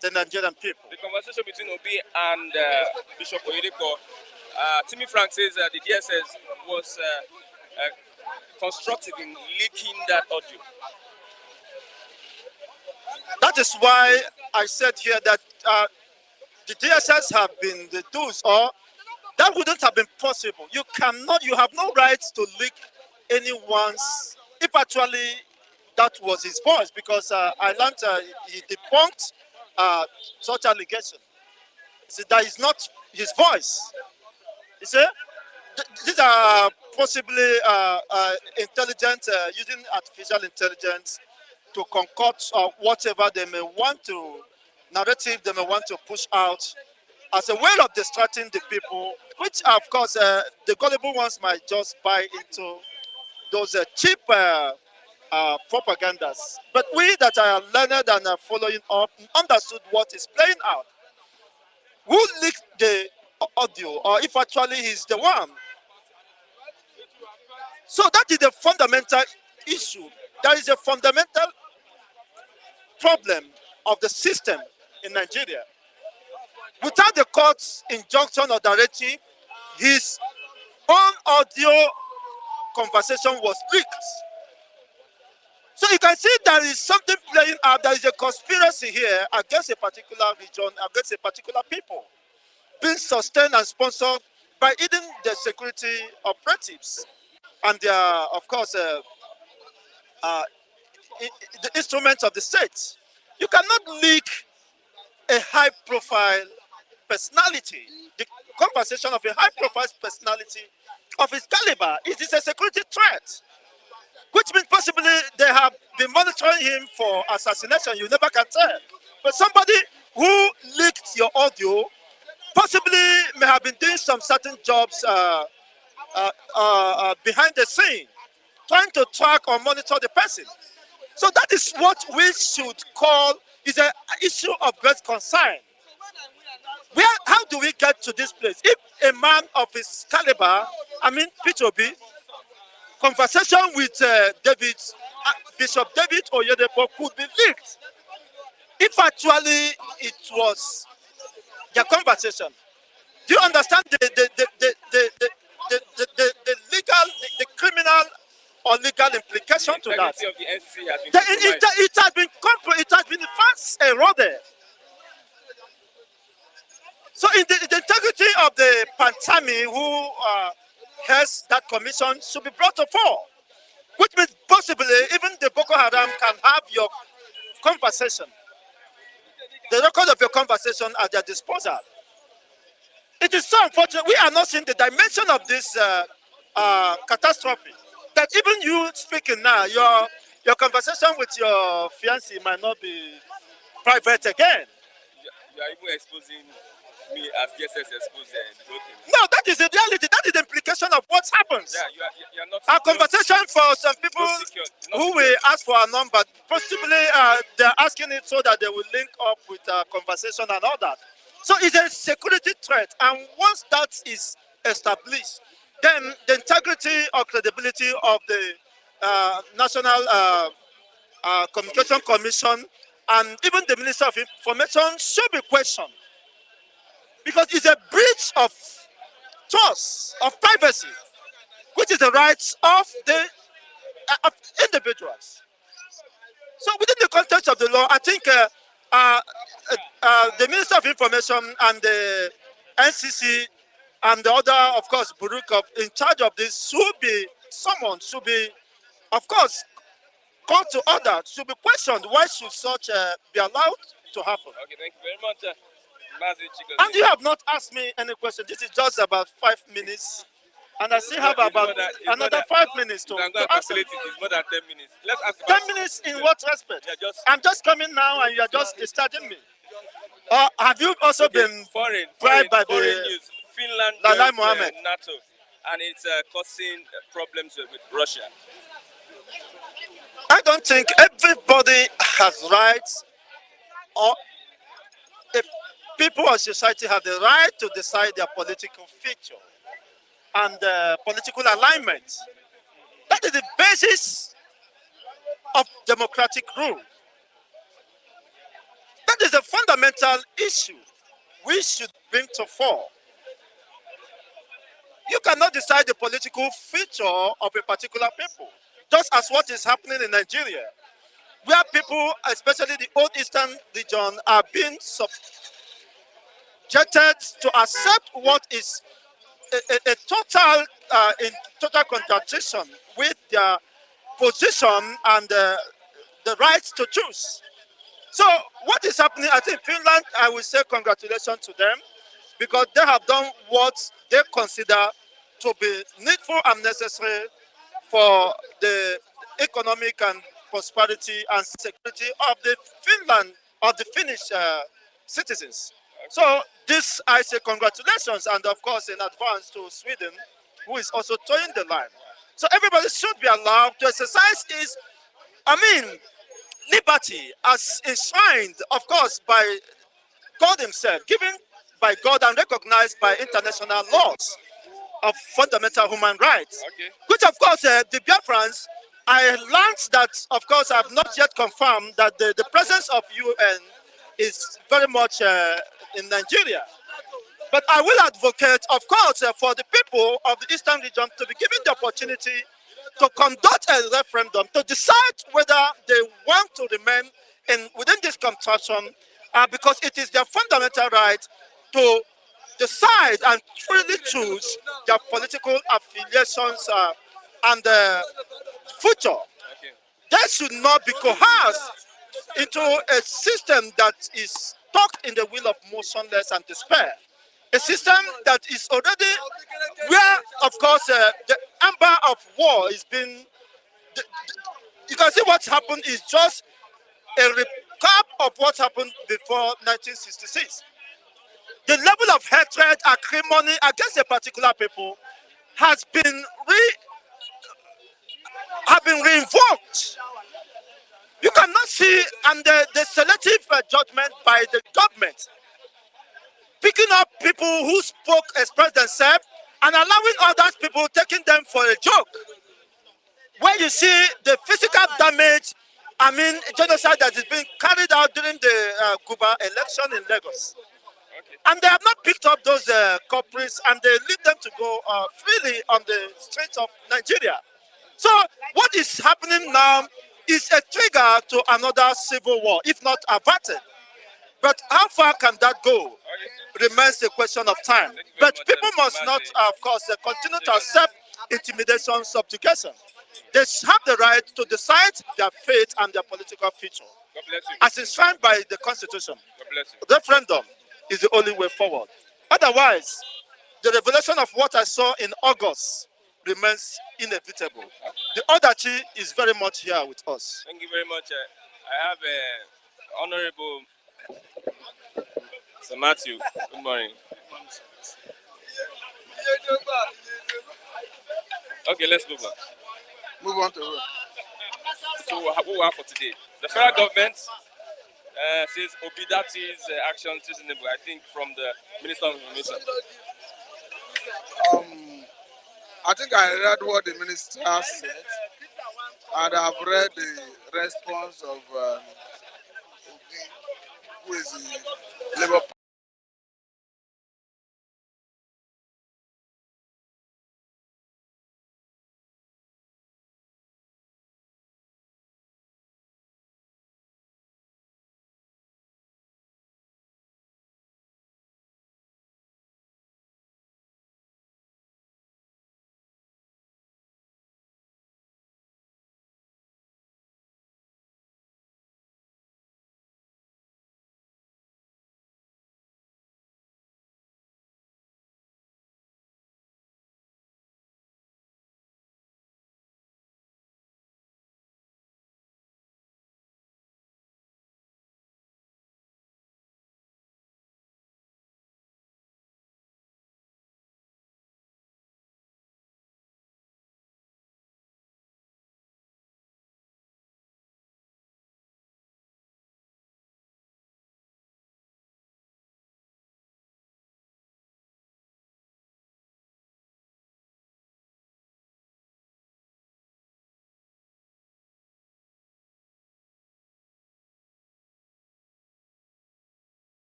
the Nigerian people. The conversation between Obi and Bishop Oyedepo, Timmy Frank says the DSS was constructive in leaking that audio. That is why I said here that the DSS have been the doers, or that wouldn't have been possible. You have no right to leak anyone's, if actually that was his voice, because I learned he debunked such allegation. He said that is not his voice. You see, these are possibly intelligent, using artificial intelligence to concoct whatever they may want to, narrative they may want to push out as a way of distracting the people, which of course the gullible ones might just buy into those cheap propagandas. But we that are learned and are following up understood what is playing out. Who leaked the audio, or if actually he's the one? So that is the fundamental issue. There is a fundamental problem of the system in Nigeria. Without the court's injunction or directive, his own audio conversation was leaked. So you can see there is something playing out. There is a conspiracy here against a particular region, against a particular people, being sustained and sponsored by even the security operatives and their, of course, the instruments of the state. You cannot leak a high-profile personality. The conversation of a high-profile personality of his caliber, it is a security threat, which means possibly they have been monitoring him for assassination. You never can tell. But somebody who leaked your audio possibly may have been doing some certain jobs behind the scene, trying to track or monitor the person. So that is what we should call is an issue of great concern. How do we get to this place? If a man of his caliber, I mean P2B, conversation with Bishop David Oyedepo could be leaked, if actually it was their conversation. Do you understand the legal, the criminal or legal implication to that? Of the NCC has been it has been fast eroded. So in the integrity of the Pantami who has that commission should be brought to fore, which means possibly even the Boko Haram can have your conversation, the record of your conversation at their disposal. It is so unfortunate. We are not seeing the dimension of this catastrophe. That even you speaking now, your conversation with your fiancé might not be private again. You are even exposing me as DSS exposed. No, that is the reality. That is the implication of what happens. Yeah, you're not. Our conversation for some people not secure. Not who secure. will ask for a number, possibly they're asking it so that they will link up with conversation and all that. So it's a security threat, and once that is established, then the integrity or credibility of the National Communication Commission and even the Minister of Information should be questioned, because it's a breach of trust, of privacy, which is the rights of the of individuals. So within the context of the law, I think the Minister of Information and the NCC and the other, of course, Burukov in charge of this should be someone, should be, of course, called to order, should be questioned. Why should such be allowed to happen? Okay, thank you very much, Mazi And Chigozie. you have not asked me any question. This is just about 5 minutes. And I still have about another 5 minutes You to can go and answer. calculate it. It's more than 10 minutes. Let's ask about 10 minutes in what respect? Yeah, just I'm just coming now and you're just starting me. Or have you also been foreign bribed by foreign the news. Finland Lalai joins, Mohammed? NATO, and it's causing problems with Russia. I don't think everybody has rights, or if people or society have the right to decide their political future and political alignment. That is the basis of democratic rule. That is a fundamental issue we should bring to fore. You cannot decide the political future of a particular people, just as what is happening in Nigeria, where people, especially the old Eastern region, are being subjected to accept what is a total in total contradiction with their position and the right to choose. So what is happening? I think Finland, I will say congratulations to them, because they have done what they consider to be needful and necessary for the economic and prosperity and security of the Finland, of the Finnish citizens. So this, I say congratulations, and of course in advance to Sweden, who is also toeing the line. So everybody should be allowed to exercise his, liberty as enshrined, of course, by God himself, given by God and recognized by international laws of fundamental human rights. Okay. Which, of course, the Biafrans, I learned that, of course, I have not yet confirmed that the presence of UN is very much in Nigeria. But I will advocate, of course, for the people of the Eastern region to be given the opportunity to conduct a referendum to decide whether they want to remain within this construction, because it is their fundamental right to decide and freely choose their political affiliations and future. Okay. They should not be coerced into a system that is stuck in the wheel of motionless and despair. A system that is already where, of course, the amber of war is being. You can see what happened is just a recap of what happened before 1966. The level of hatred, acrimony against a particular people has been reinvoked. You cannot see, and the selective judgment by the government, picking up people who expressed themselves, and allowing other people, taking them for a joke. When you see the physical damage, genocide that is being carried out during the Cuba election in Lagos. Okay. And they have not picked up those culprits, and they leave them to go freely on the streets of Nigeria. So what is happening now is a trigger to another civil war, if not averted. But how far can that go remains a question of time. But people must not, of course, continue to accept intimidation, subjugation. They have the right to decide their fate and their political future, God bless you. as enshrined by the Constitution. God bless you. Referendum is the only way forward. Otherwise, the revelation of what I saw in August remains inevitable. The Odachi is very much here with us. Thank you very much. I have Honorable Sir Matthew. Good morning. Okay, let's move on. Move on to who? So what we have for today? The federal government says Obidati's action is reasonable. I think from the Minister of Information. I think I read what the minister said, and I've read the response of Obi, who is the Labour Party.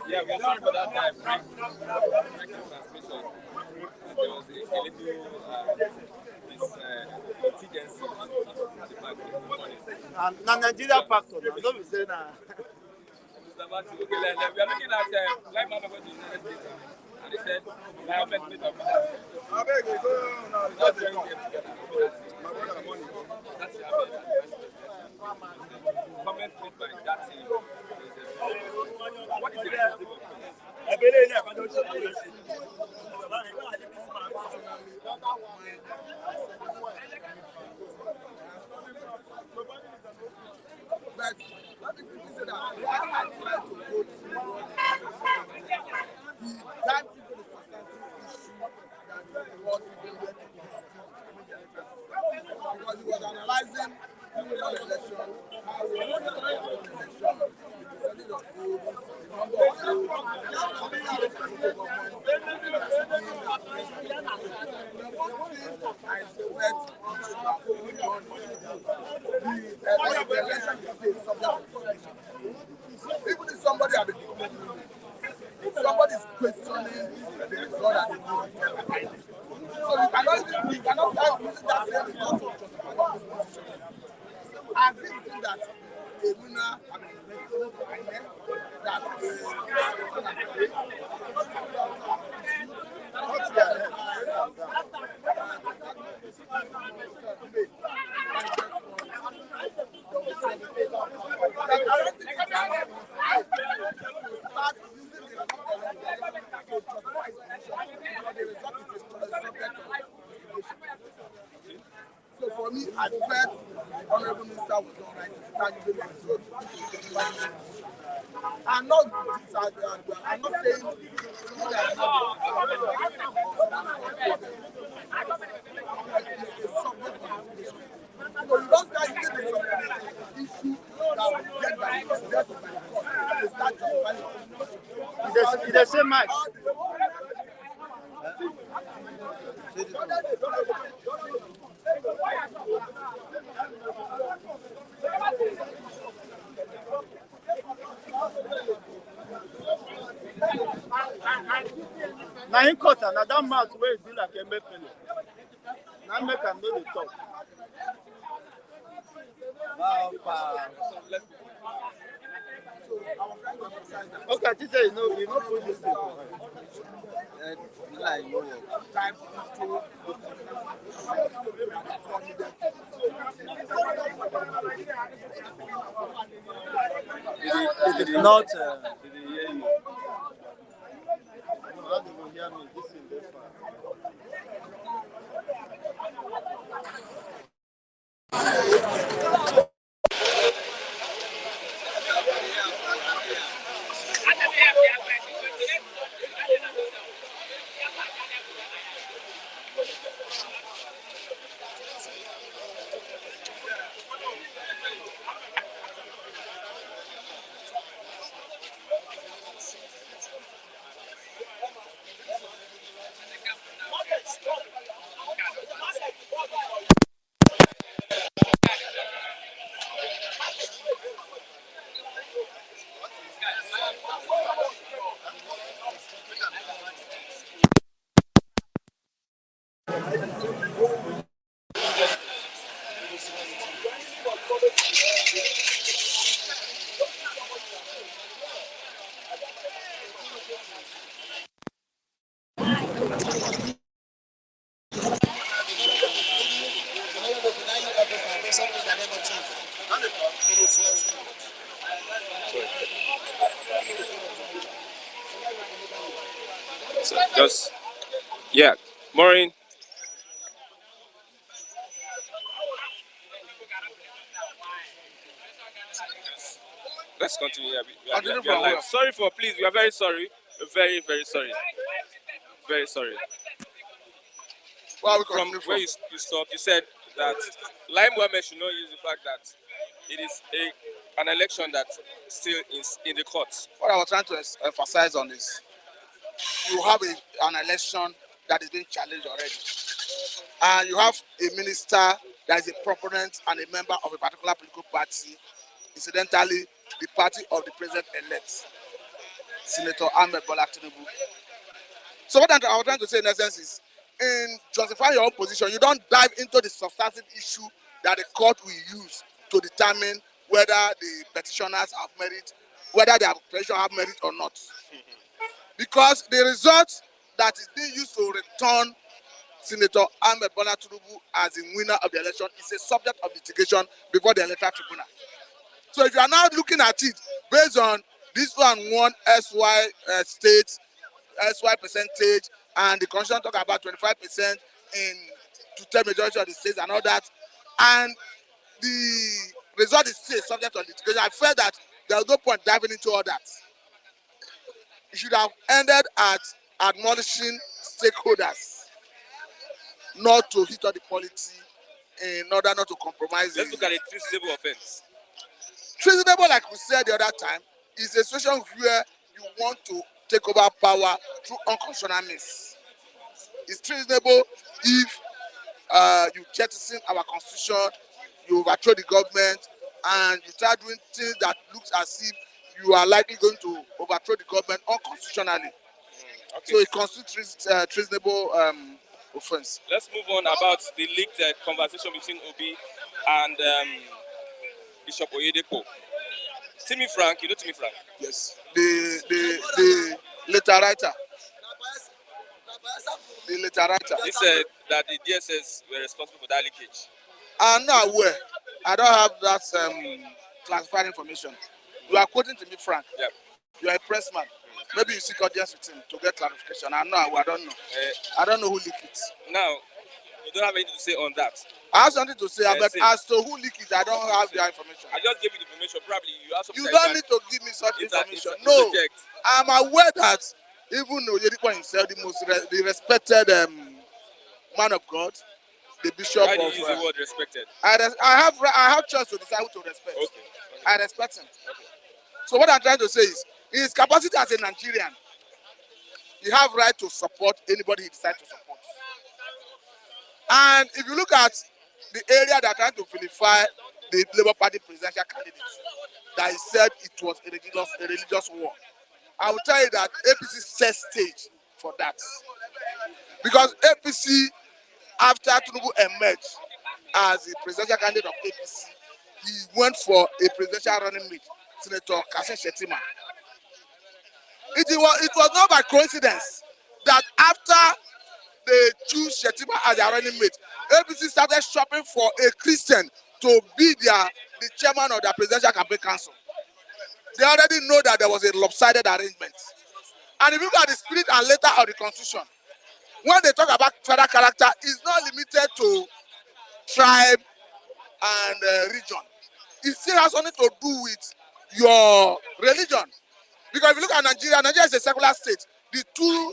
Yeah, we're sorry for that time. Transmission. There was a little contingency at the back this morning. Na Nigeria factor. No, be say na. Mr. Matthew, okay, we are looking at like Mama went to the United States, and they said, government made of that. That's very good. That's the comment made by that team. What is the But let me quickly say that when I try to go through the that is the substantive issue that the court needed to do. Because he was analyzing the general election, how we won the election, the percentage of votes, the number of votes, the election is subject to condition. Even if somebody had been if somebody is questioning the result that they know, so you cannot start using that same result to justify your position. I think that a winner, I mean, that so for me, I felt the Honorable Minister was all right to start using the result. I'm not saying so you don't start using the issue that will get by the court. You start justifying It's the same match. Now in court, now that mouth where it be like a fellow. Now make am know the talk. Okay, I think say you know put this thing. time into It is not. Did they hear you? No, how they will hear me? This is this far. So just yeah, Maureen. Let's continue. Yeah, we are live. Sorry for please. We are very sorry. We're very very sorry. Very sorry. well, we From where you stopped, you said that Lime Mohammed should not use the fact that it is an election that still is in the courts. what I was trying to emphasize on is you have an election that is being challenged already. And you have a minister that is a proponent and a member of a particular political party, incidentally, the party of the president-elect, Senator Ahmed Bola Tinubu. So what I was trying to say in essence is, in justifying your own position, you don't dive into the substantive issue that the court will use to determine whether the petitioners have merit, whether their petition have merit or not. Because the result that is being used to return Senator Ahmed Bola Tinubu as the winner of the election is a subject of litigation before the electoral tribunal. So if you are now looking at it based on this one won SY states, SY percentage, and the constitution talk about 25% in two-third majority of the states and all that, and the result is still subject of litigation, I felt that there was no point diving into all that. It should have ended at admonishing stakeholders not to hit on the policy in order not to compromise. Let's look at a treasonable offense. Treasonable, like we said the other time, is a situation where you want to take over power through unconstitutional means. It's treasonable if you jettison our constitution, you overthrow the government, and you start doing things that looks as if you are likely going to overthrow the government unconstitutionally. Okay. So it constitutes treasonable offense. Let's move on about the leaked conversation between Obi and Bishop Oyedepo. Timmy Frank, you know Timmy Frank? Yes. The letter writer. The letter writer. He said that the DSS were responsible for that leakage. I'm not aware. I don't have that classified information. You are quoting Timmy Frank. Yeah. You are a pressman. Maybe you seek audience with him to get clarification. I'm not aware. I don't know. I don't know who leaked it. Now, you don't have anything to say on that. I have something to say, but as to who leaked it, I don't have the information. I just gave you the information. Probably you have something. You don't need to give me such information. No, I'm aware that even Oyedepo himself, the respected man of God, the bishop Why do you of. use the word respected? I have choice to decide who to respect. Okay. I respect him. Okay. So what I'm trying to say is, in his capacity as a Nigerian, you have right to support anybody he decides to support. And if you look at the area that trying to vilify the Labour Party presidential candidate, that he said it was a religious war, I will tell you that APC set stage for that. Because APC, after Tinubu emerged as the presidential candidate of APC, he went for a presidential running mate, Senator Kasim Shettima. It was not by coincidence that after they choose Shetima as their running mate, APC started shopping for a Christian to be the chairman of their presidential campaign council. They already know that there was a lopsided arrangement. And if you look at the spirit and letter of the constitution, when they talk about federal character, it's not limited to tribe and region. It still has something to do with your religion. Because if you look at Nigeria, Nigeria is a secular state. The two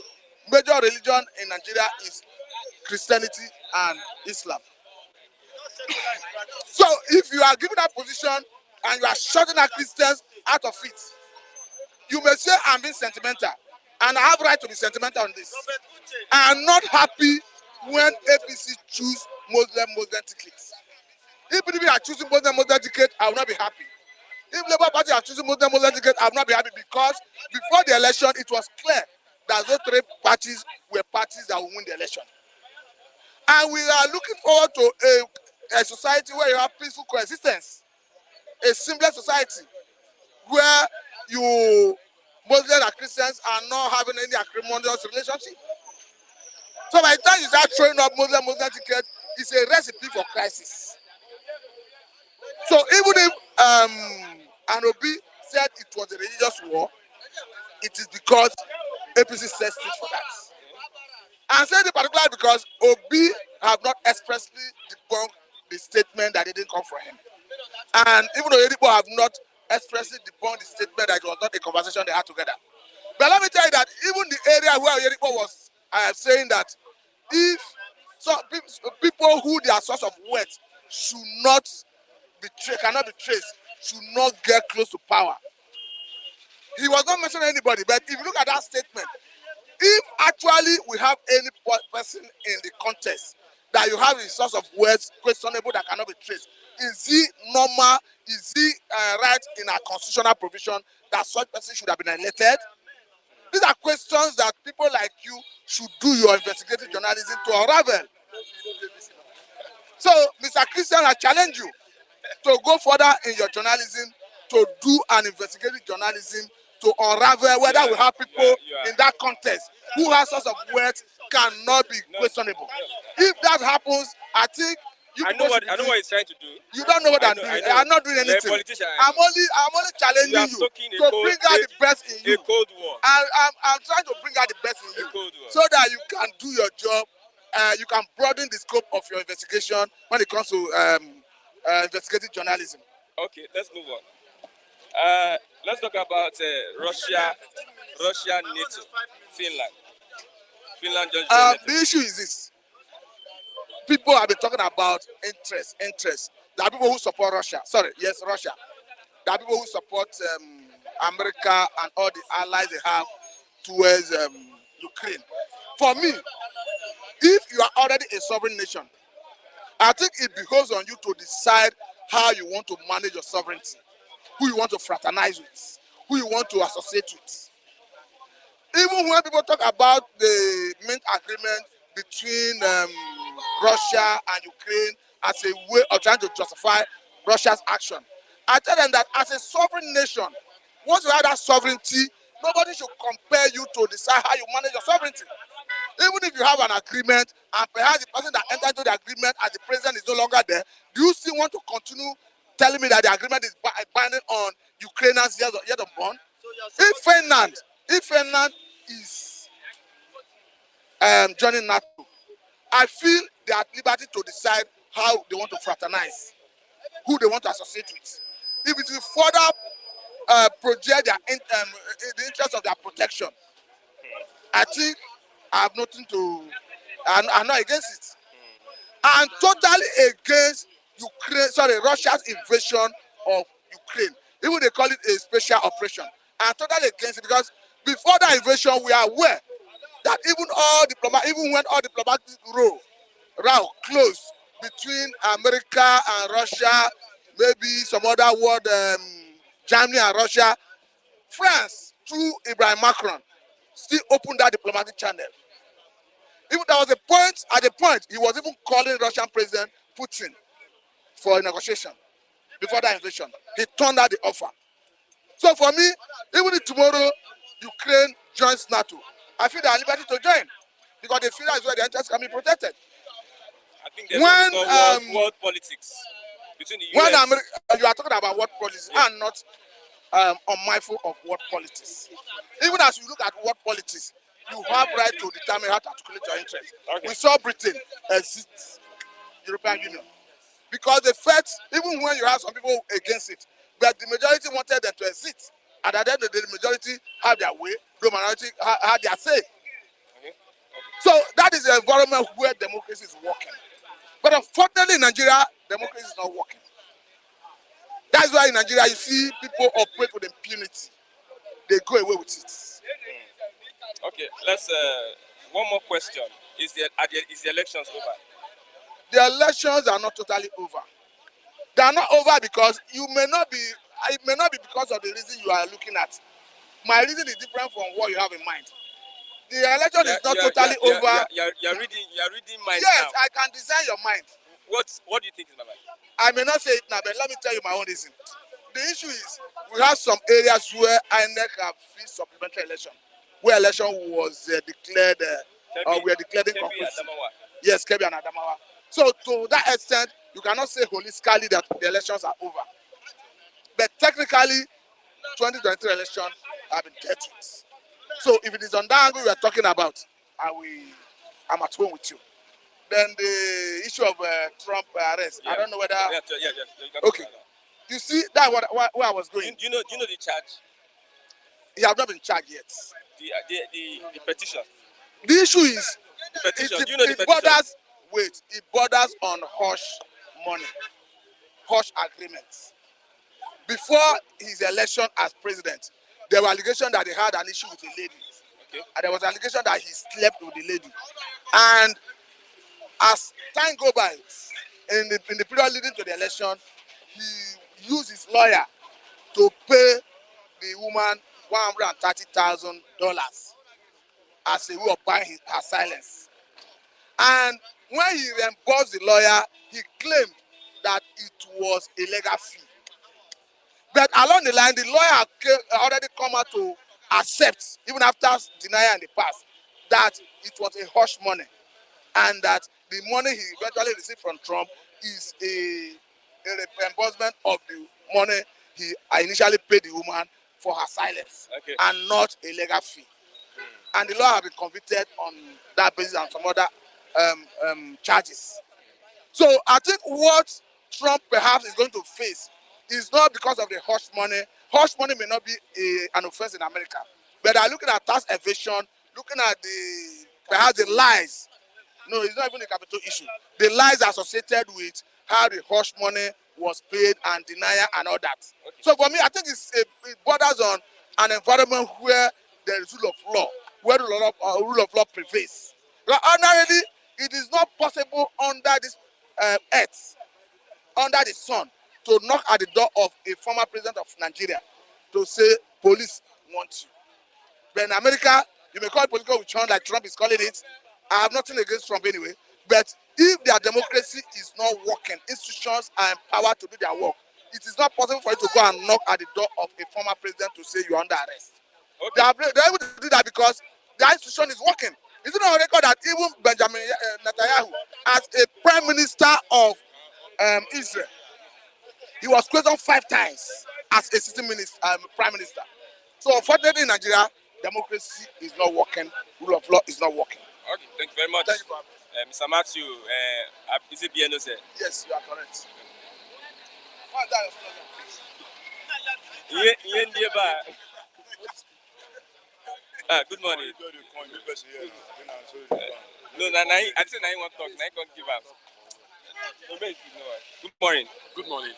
major religions in Nigeria is Christianity and Islam. So if you are given that position and you are shutting out Christians out of it, you may say I'm being sentimental, and I have right to be sentimental on this. I am not happy when APC choose Muslim tickets. If people are choosing Muslim tickets, I will not be happy. If Labour Party are choosing Muslim tickets, I will not be happy, because before the election, it was clear that those three parties were parties that will win the election. And we are looking forward to a society where you have peaceful coexistence, a simpler society where you Muslims and Christians are not having any acrimonious relationship. So by the time you start throwing up Muslim tickets, it's a recipe for crisis. So even if Anobi said it was a religious war, it is because APC says it for that. And said it particularly because Obi have not expressly debunked the statement that it didn't come from him. And even though Edipo have not expressly debunked the statement that it was not a conversation they had together. But let me tell you that even the area where Edipo was saying that if some people who their source of wealth should not cannot be traced, should not get close to power. He was not mentioning anybody, but if you look at that statement, if actually we have any person in the contest that you have a source of wealth questionable that cannot be traced, is he normal? Is he right in our constitutional provision that such person should have been elected? These are questions that people like you should do your investigative journalism to unravel. So, Mr. Christian, I challenge you to go further in your journalism, to do an investigative journalism, to unravel whether we have people in that context who has source of wealth cannot be questionable. If that happens, I think I know what he's trying to do. You don't know what I'm doing. I'm not doing anything. I'm only challenging you to bring out the best in you. A cold war. I'm trying to bring out the best in you so that you can do your job. You can broaden the scope of your investigation when it comes to investigative journalism. Okay, let's move on. Let's talk about Russia, NATO, Finland. Finland just joined the issue is this. People have been talking about interest. There are people who support Russia. Russia. There are people who support America and all the allies they have towards Ukraine. For me, if you are already a sovereign nation, I think it behoves on you to decide how you want to manage your sovereignty, who you want to fraternize with, who you want to associate with. Even when people talk about the Minsk agreement between Russia and Ukraine as a way of trying to justify Russia's action, I tell them that as a sovereign nation, once you have that sovereignty, nobody should compare you to decide how you manage your sovereignty. Even if you have an agreement and perhaps the person that entered into the agreement as the president is no longer there, do you still want to continue telling me that the agreement is binding on Ukrainians yet unborn? If Finland is joining NATO, I feel they are at liberty to decide how they want to fraternize, who they want to associate with. If it will further project the interest of their protection, I think I have nothing to. I'm not against it. I'm totally against Russia's invasion of Ukraine. Even they call it a special operation. I'm totally against it because before that invasion, we are aware that even when all diplomatic route closed between America and Russia, maybe some other world, Germany and Russia, France through Ibrahim Macron still opened that diplomatic channel. Even there was at a point, he was even calling Russian President Putin for a negotiation before that invasion. He turned down the offer. So for me, even if tomorrow Ukraine joins NATO, I feel they are liberty to join because they feel that's where their interests can be protected. I think there's When what is called world politics between the when US. you are talking about world politics, Yeah. and not unmindful of world politics. Even as you look at world politics, you have right to determine how to articulate your interest. Okay. We saw Britain exit European Union because they felt, even when you have some people against it, but the majority wanted them to exit. And at the end of the day, the majority had their way, the minority had their say. Okay. So that is the environment where democracy is working. But unfortunately in Nigeria, democracy is not working. That's why in Nigeria you see people operate with impunity. They go away with it. Okay. Let's. One more question: is the elections over? The elections are not totally over. They are not over because you may not be. It may not be because of the reason you are looking at. My reason is different from what you have in mind. The election is not totally over. You're reading minds Yes, now. I can design your mind. What do you think is my mind? I may not say it now, but let me tell you my own reason. The issue is we have some areas where INEC have free supplementary election, where election was declared, or we are declared inconclusive. Yes, Kebbi and Adamawa. So to that extent, you cannot say holistically that the elections are over. But technically, 2023 election have been dealt with. So if it is on that angle we are talking about, I'm at home with you. Then the issue of Trump arrest, I don't know whether. Okay. You see, that's where I was going. Do you know the charge? He has not been charged yet. The petition. The issue is, The petition. Do you know the it petition? borders. Wait, it borders on hush money, hush agreements. Before his election as president, there were allegations that he had an issue with a lady. Okay. And there was an allegation that he slept with the lady. And as time go by, in the period leading to the election, he used his lawyer to pay the woman $130,000 as a way of buying her silence. And when he reimbursed the lawyer, he claimed that it was a legal fee. But along the line, the lawyer already come out to accept, even after denying in the past, that it was a hush money, and that the money he eventually received from Trump is a reimbursement of the money he initially paid the woman for her silence, okay, and not a legal fee. And the lawyer has been convicted on that basis and some other charges. So I think what Trump perhaps is going to face is not because of the hush money. Hush money may not be an offense in America, but I'm looking at tax evasion, looking at perhaps the lies. No, it's not even a capital issue. The lies associated with how the hush money was paid and denial and all that. Okay. So for me, I think it borders on an environment where there is rule of law, where the rule of law prevails. But ordinarily, it is not possible under this earth, under the sun, to knock at the door of a former president of Nigeria to say, police want you. But in America, you may call it political witch hunt like Trump is calling it. I have nothing against Trump anyway. But if their democracy is not working, institutions are empowered to do their work. It is not possible for you to go and knock at the door of a former president to say you're under arrest. Okay. They're able to do that because their institution is working. Is it on record that even Benjamin Netanyahu, as a prime minister of Israel, he was questioned 5 times as a sitting prime minister. So unfortunately in Nigeria, democracy is not working, rule of law is not working. Okay, thank you very much. Thank you for Mr. Matthew, is it BNO, sir? Yes, you are correct. Good morning. No, I said I want to talk. I can't give up. Good morning. Good morning.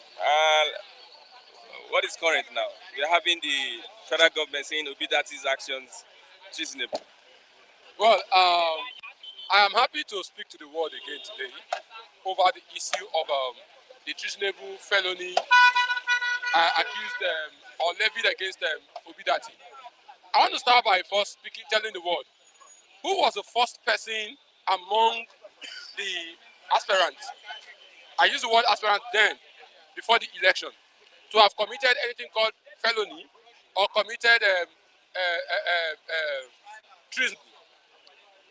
What is current now? We are having the federal government saying Obidati's actions treasonable. Well, I am happy to speak to the world again today over the issue of the treasonable felony accused or levied against Obidati. I want to start by first telling the world who was the first person among the aspirants. I used the word aspirant then, before the election, to have committed anything called felony or committed treason.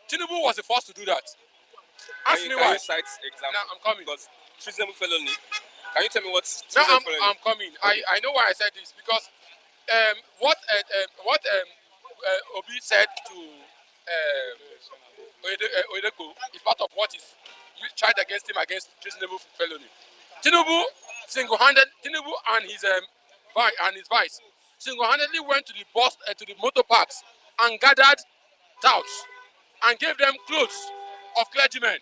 Tinubu was the first to do that. Ask me Can why. you cite example? Now I'm coming. Because treasonable felony. Can you tell me what's Now treasonable felony? I'm coming. Okay. I know why I said this because what Obi said to Oedeko is part of what is charged against him against treasonable felony. Tinubu Tinubu and his vice single-handedly went to the bus to the motor parks and gathered touts and gave them clothes of clergymen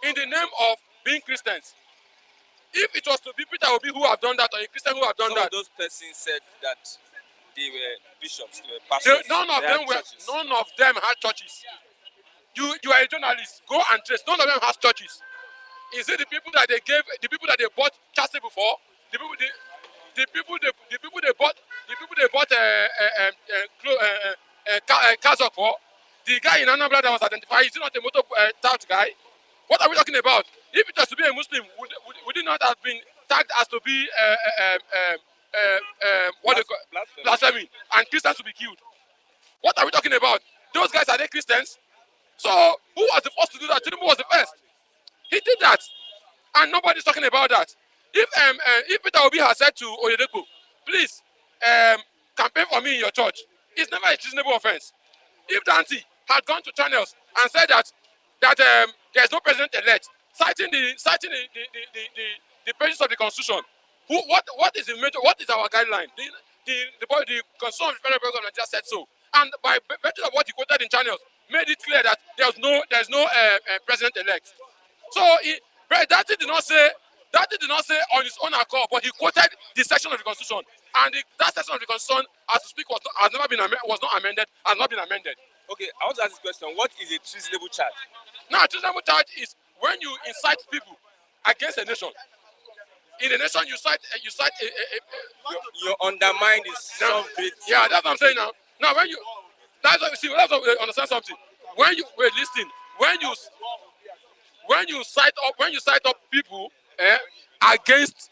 in the name of being Christians. If it was to be Peter Obi who have done that or a Christian who have done Some that, of those persons said that they were bishops, they were pastors. none of them had churches. You are a journalist. Go and trace. None of them has churches. Is it the people that they gave, the people that they bought chastity before, the people they bought cassock for, the guy in Anambra that was identified, is he not a motor tout guy? What are we talking about? If it was to be a Muslim, would it not have been tagged as to be what they call blasphemy, and Christians to be killed? What are we talking about? Those guys, are they Christians? So who was the first to do that? Tinubu was the first. He did that, and nobody's talking about that. If Peter Obi has said to Oyedepo, please campaign for me in your church, it's never a treasonable offense. If Dante had gone to channels and said that there's no president-elect, citing the pages of the Constitution, what is our guideline? The Constitution of the Federal Republic of Nigeria said so, and by virtue of what he quoted in channels, made it clear that there's no president-elect. So Dante did not say on his own accord, but he quoted the section of the Constitution, and that section of the Constitution, as to speak, was not amended, has not been amended. Okay, I want to ask this question. What is a treasonable charge? Now, a treasonable charge is when you incite people against a nation. In a nation, you undermine the sovereignty. Yeah, that's what I'm saying now. Now, that's what we understand something. When you listen, when you cite up people against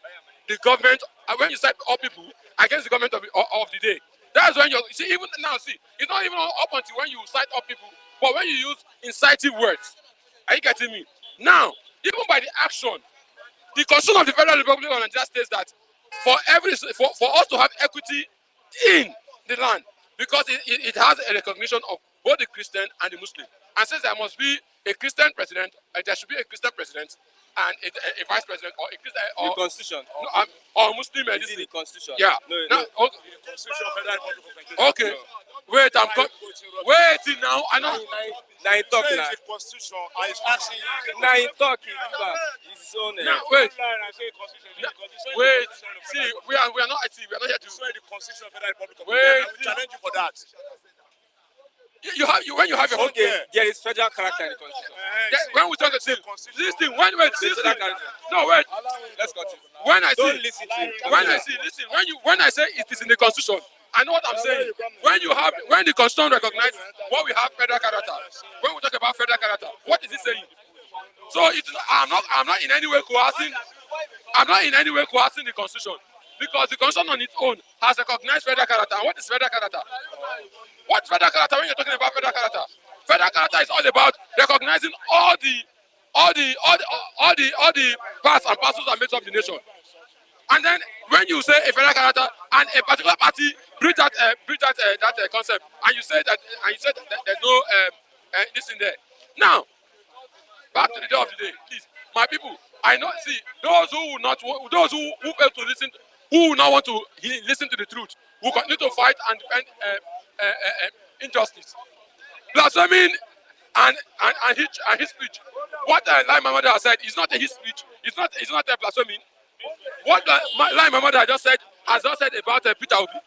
the government, when you cite up people against the government of the day, that's when you see. Even now, it's not even up until when you cite up people, but when you use inciting words. Are you getting me? Now, even by the action, the Constitution of the Federal Republic of Nigeria states that for us to have equity in the land, because it has a recognition of both the Christian and the Muslim, and says there must be a Christian president, there should be a Christian president and a vice president, or a Christian or the Constitution or Muslim. Is it the Constitution? Yeah. No. Okay. The Constitution of Federal Republic of Nigeria. Okay. Wait, waiting now. I know. Now he talking. The Constitution, I is asking you. Now he talking. His own. Now wait. Wait. See, we are not here to swear the Constitution of Federal Republic of Nigeria. I will challenge you for that. When you have your okay, there is federal character in the Constitution. When we talk about this thing, let's continue. When I Don't see, listen to him. listen, when I say it is in the Constitution, I know what I'm saying. When the Constitution recognizes what we have federal character, when we talk about federal character, what is it saying? So I'm not in any way coercing. I'm not in any way coercing the Constitution, because the Constitution on its own has recognized federal character. And what is federal character? What's federal character when you're talking about federal character? Federal character is all about recognizing all the parts and parcels that makes up the nation. And then when you say a federal character and a particular party breach that concept, and you say that there's no this in there. Now, back to the day of the day, please, my people. I know. See, those who fail to listen, who now want to listen to the truth, who continue to fight and defend injustice, blaspheming and his speech. What Lai Mohammed has said is not his speech. It's not a blasphemy. What Lai Mohammed has just said about Peter Obi.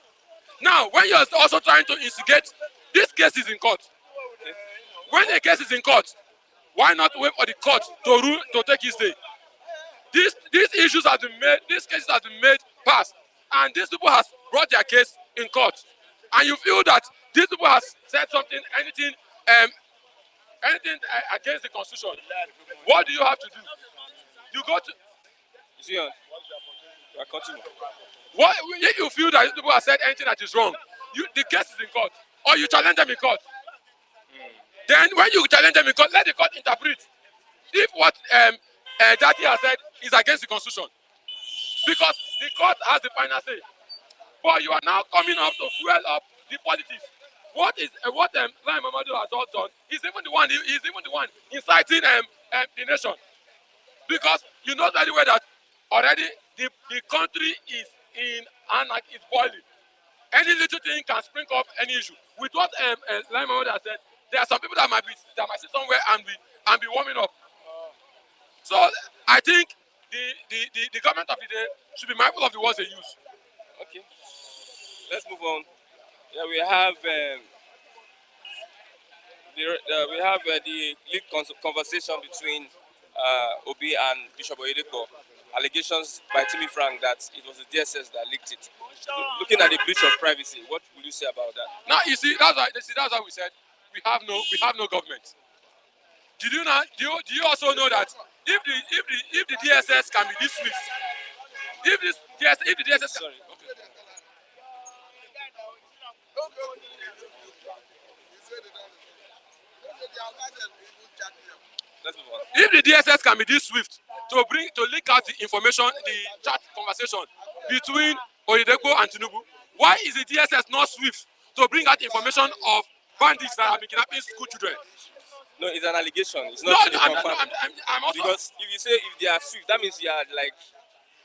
Now, when you're also trying to instigate, this case is in court. When a case is in court, why not wait for the court to take its day? These issues have been made. These cases have been made past, and these people has brought their case in court. And you feel that these people has said something, anything against the Constitution. What do you have to do? You go to. You see, we are continuing. What if you feel that these people have said anything that is wrong? The case is in court, or you challenge them in court. Then when you challenge them in court, let the court interpret. If what Jati has said is against the constitution, because the court has the final say. But you are now coming up to fuel up the politics. What Lai Mamadou has all done is even the one inciting the nation, because you know very well that already the country is in anarchy, is boiling. Any little thing can spring up any issue. With what Lai Mamadou has said, there are some people that might sit somewhere and be warming up. So I think the government of the day should be mindful of the words they use. Okay, let's move on. Yeah, we have the leaked conversation between Obi and Bishop Oyedepo. Allegations by Timmy Frank that it was the DSS that leaked it. Looking at the breach of privacy, what will you say about that? Now you see that's why we said we have no government. Did you not? Do you also know that if the DSS can be this swift, if the DSS Sorry. Okay. Let's move on. If the DSS can be this swift to leak out the information, the chat conversation between Oyedepo and Tinubu, why is the DSS not swift to bring out information of bandits that have been kidnapping school children? No, it's an allegation. It's not confirmed. I'm also, because if you say if they are swift, that means you are like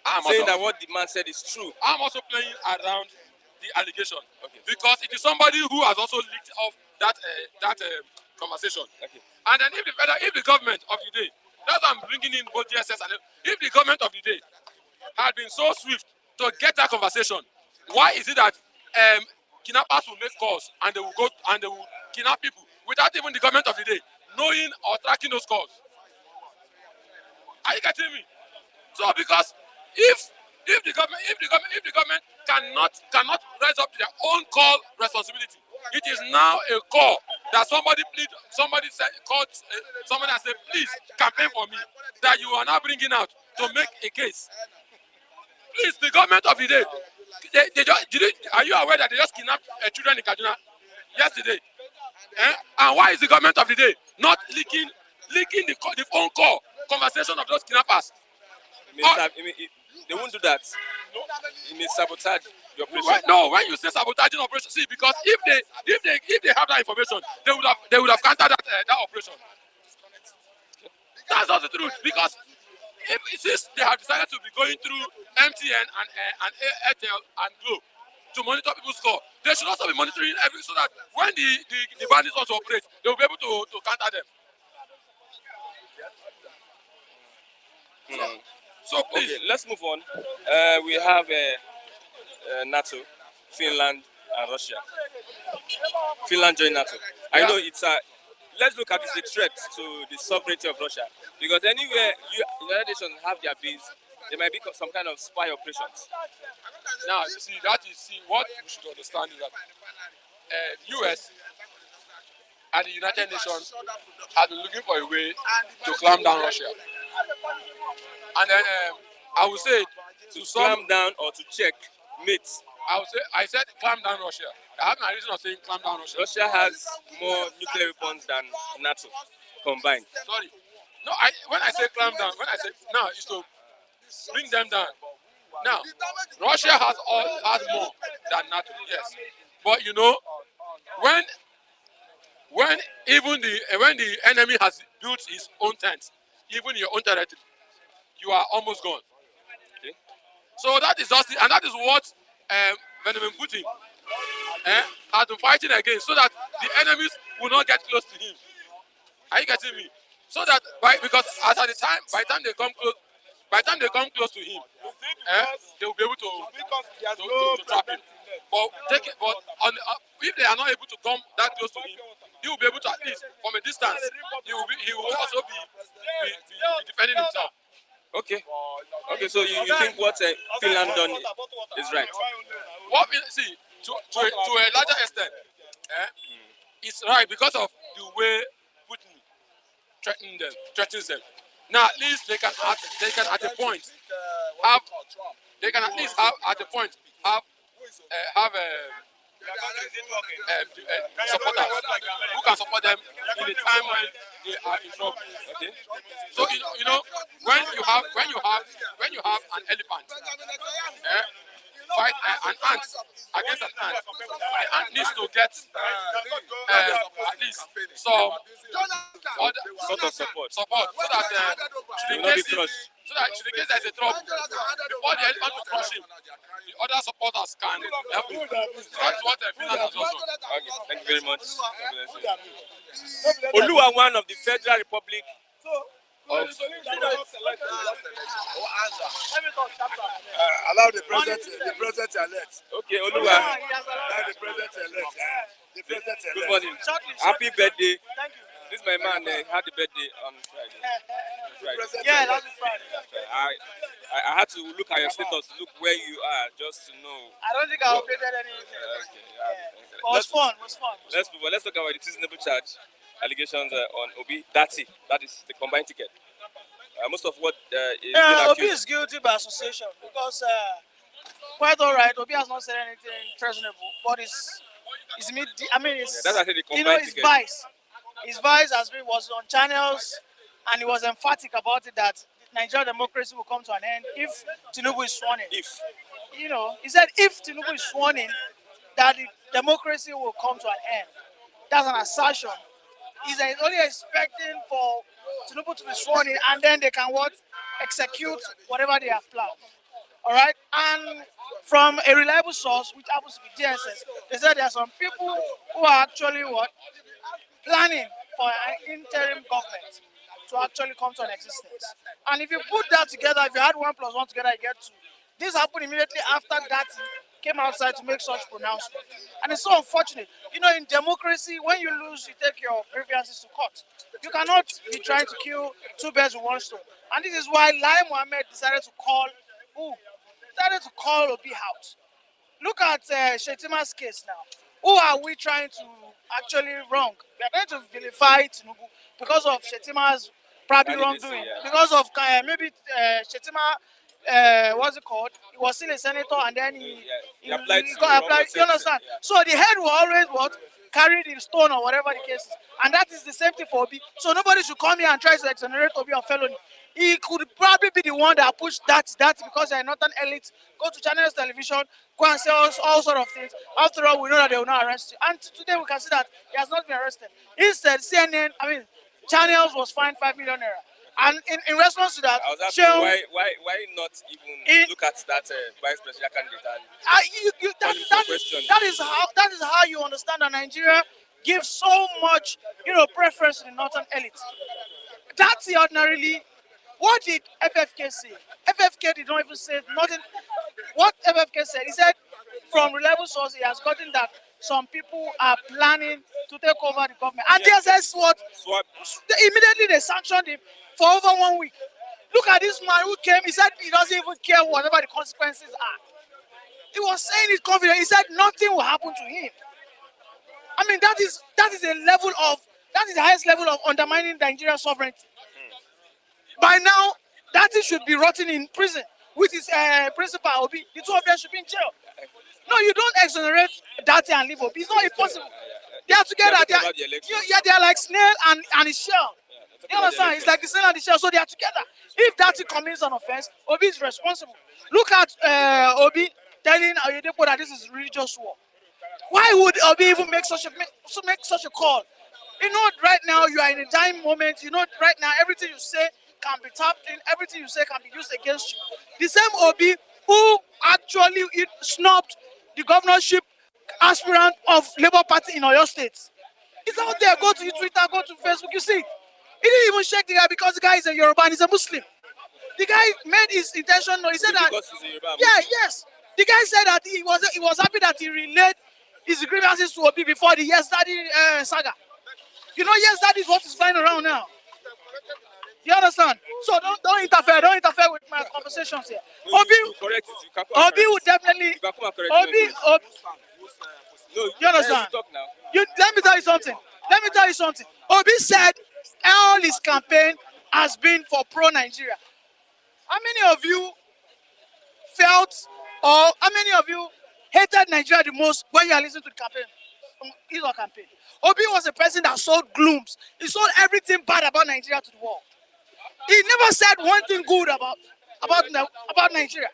I'm saying also, that what the man said is true. I'm also playing around the allegation. Okay. Because it is somebody who has also leaked off that conversation. Okay. And then if the government of the day, that's why I'm bringing in both DSS and if the government of the day had been so swift to get that conversation, why is it that kidnappers will make calls and they will go and they will kidnap people without even the government of the day knowing or tracking those calls? Are you getting me? So because if the government cannot rise up to their own call responsibility, it is now a call that somebody called somebody and said, please campaign for me, that you are now bringing out to make a case. Please, the government of the day, are you aware that they just kidnapped children in Kaduna yesterday? And why is the government of the day not leaking the phone call conversation of those kidnappers? They won't do that. It may sabotage your operation. When you say sabotaging operation, see, because if they have that information, they would have countered that operation. That's not the truth. Because since they have decided to be going through MTN and Airtel and Glo to monitor people's score, they should also be monitoring so that when the bandits want to operate, they will be able to counter them. So please, okay, let's move on. We have NATO, Finland, and Russia. Finland joined NATO. I know it's a. Let's look at this, a threat to the sovereignty of Russia, because anywhere United Nations have their base, there might be some kind of spy operations. now you see what we should understand is that US and the United Nations have been looking for a way to clamp down Russia. And then I would say to clamp down or to check mates. I said clamp down Russia. I have my reason of saying clamp down Russia. Russia has more nuclear weapons than NATO combined. Sorry. No, when I say clamp down, when I say now is to bring them down. Now, Russia has more than NATO, yes. But you know, when the enemy has built his own tent, even in your own territory, you are almost gone. Okay. So that is just it, and that is what Vladimir Putin has been fighting against, so that the enemies will not get close to him. Are you getting me? So that by the time they come close to him, they will be able to trap him. But if they are not able to come that close to him, he will be able to, at least from a distance, he will also be defending himself. Okay. Okay, so you think what Finland done is right? What to a larger extent, it's right because of the way Putin threatens them. Now at least they can at a point have supporters who can support them in till the time when they are in trouble. Okay. So you know when you have an elephant, fight an ant against an ant, the ant needs to get at least some other Sort of support. so that They will not be crushed. in case there's a trouble, before the elephant will crush him, the other supporters can help him. That's what Finland has also. Okay, thank you very much. Oluwa, one of the Federal Republic of Allow the president elect. Okay, Oluwa. Allow the president elect. The president Good elect. morning. Happy birthday. This is my man had the birthday on Friday. Yeah, that's Friday. I had to look at your status, look where you are, just to know. I don't think I updated anything. Okay, It was fun. It was fun. Let's move on. Let's talk about the treasonable charge allegations on Obi Dati. That is the combined ticket. Most of what is being Obi accused. is guilty by association because quite all right. Obi has not said anything treasonable, but it's That's actually the you know, combined his ticket. vice. His vice was on channels, and he was emphatic about it that Nigerian democracy will come to an end if Tinubu is sworn in. If You know, he said if Tinubu is sworn in, that the democracy will come to an end. That's an assertion. He's only expecting for Tinubu to be sworn in, and then they can execute whatever they have planned. All right, and from a reliable source, which happens to be DSS, they said there are some people who are actually planning for an interim government to actually come to an existence. And if you put that together, if you add 1 + 1 together, you get 2. This happened immediately after that came outside to make such pronouncement. And it's so unfortunate. You know, in democracy, when you lose, you take your grievances to court. You cannot be trying to kill two birds with one stone. And this is why Lai Mohammed decided to call Obi out. Look at Shetima's case now. Who are we trying to actually wrong? We are trying to vilify Tinubu because of Shetima's probably wrongdoing. Because of maybe Shetima, what's it called? He was still a senator and then he applied. got applied. You understand? Yeah. So the head will always carry the stone or whatever the case is. And that is the same thing for Obi. So nobody should come here and try to exonerate Obi of felony. He could probably be the one that pushed that because they're not an elite. Go to channels television, go and say all sort of things. After all, we know that they will not arrest you. And today we can see that he has not been arrested. Instead, channels was fined 5 million naira. And in response to that, I was asking why not even look at that vice presidential candidate? That is how you understand that Nigeria gives so much preference to the northern elite. That's ordinarily. What did FFK say? FFK did not even say nothing. What FFK said, he said from reliable sources, he has gotten that some people are planning to take over the government. And DSS immediately they sanctioned him for over 1 week. Look at this man who came, he said he doesn't even care whatever the consequences are. He was saying it confidently, he said nothing will happen to him. I mean, that is the highest level of undermining Nigerian sovereignty. By now, Dati should be rotting in prison with his principal Obi. The two of them should be in jail. No, you don't exonerate Dati and leave Obi. It's not impossible. They are together. They are like snail and his shell. You understand? It's like the snail and the shell. So they are together. If Dati commits an offense, Obi is responsible. Look at Obi telling Oyedepo that this is religious war. Why would Obi even make such a call? You know, right now you are in a dying moment. You know, right now everything you say can be tapped in, everything you say can be used against you. The same Obi who actually snubbed the governorship aspirant of Labour Party in Oyo State. It's out there. Go to Twitter, go to Facebook, you see it. He didn't even shake the guy because the guy is a Yoruba and he's a Muslim. The guy made his intention known. He said that. Yes. The guy said that he was happy that he relayed his grievances to Obi before the Yes Daddy saga. You know, Yes Daddy is what is flying around now. You understand? So don't interfere. Don't interfere with my conversations here. Obi would definitely. You understand? Let me tell you something. Obi said all his campaign has been for pro-Nigeria. How many of you felt, or how many of you hated Nigeria the most when you are listening to the campaign? campaign. Obi was a person that sold glooms. He sold everything bad about Nigeria to the world. He never said one thing good about Nigeria.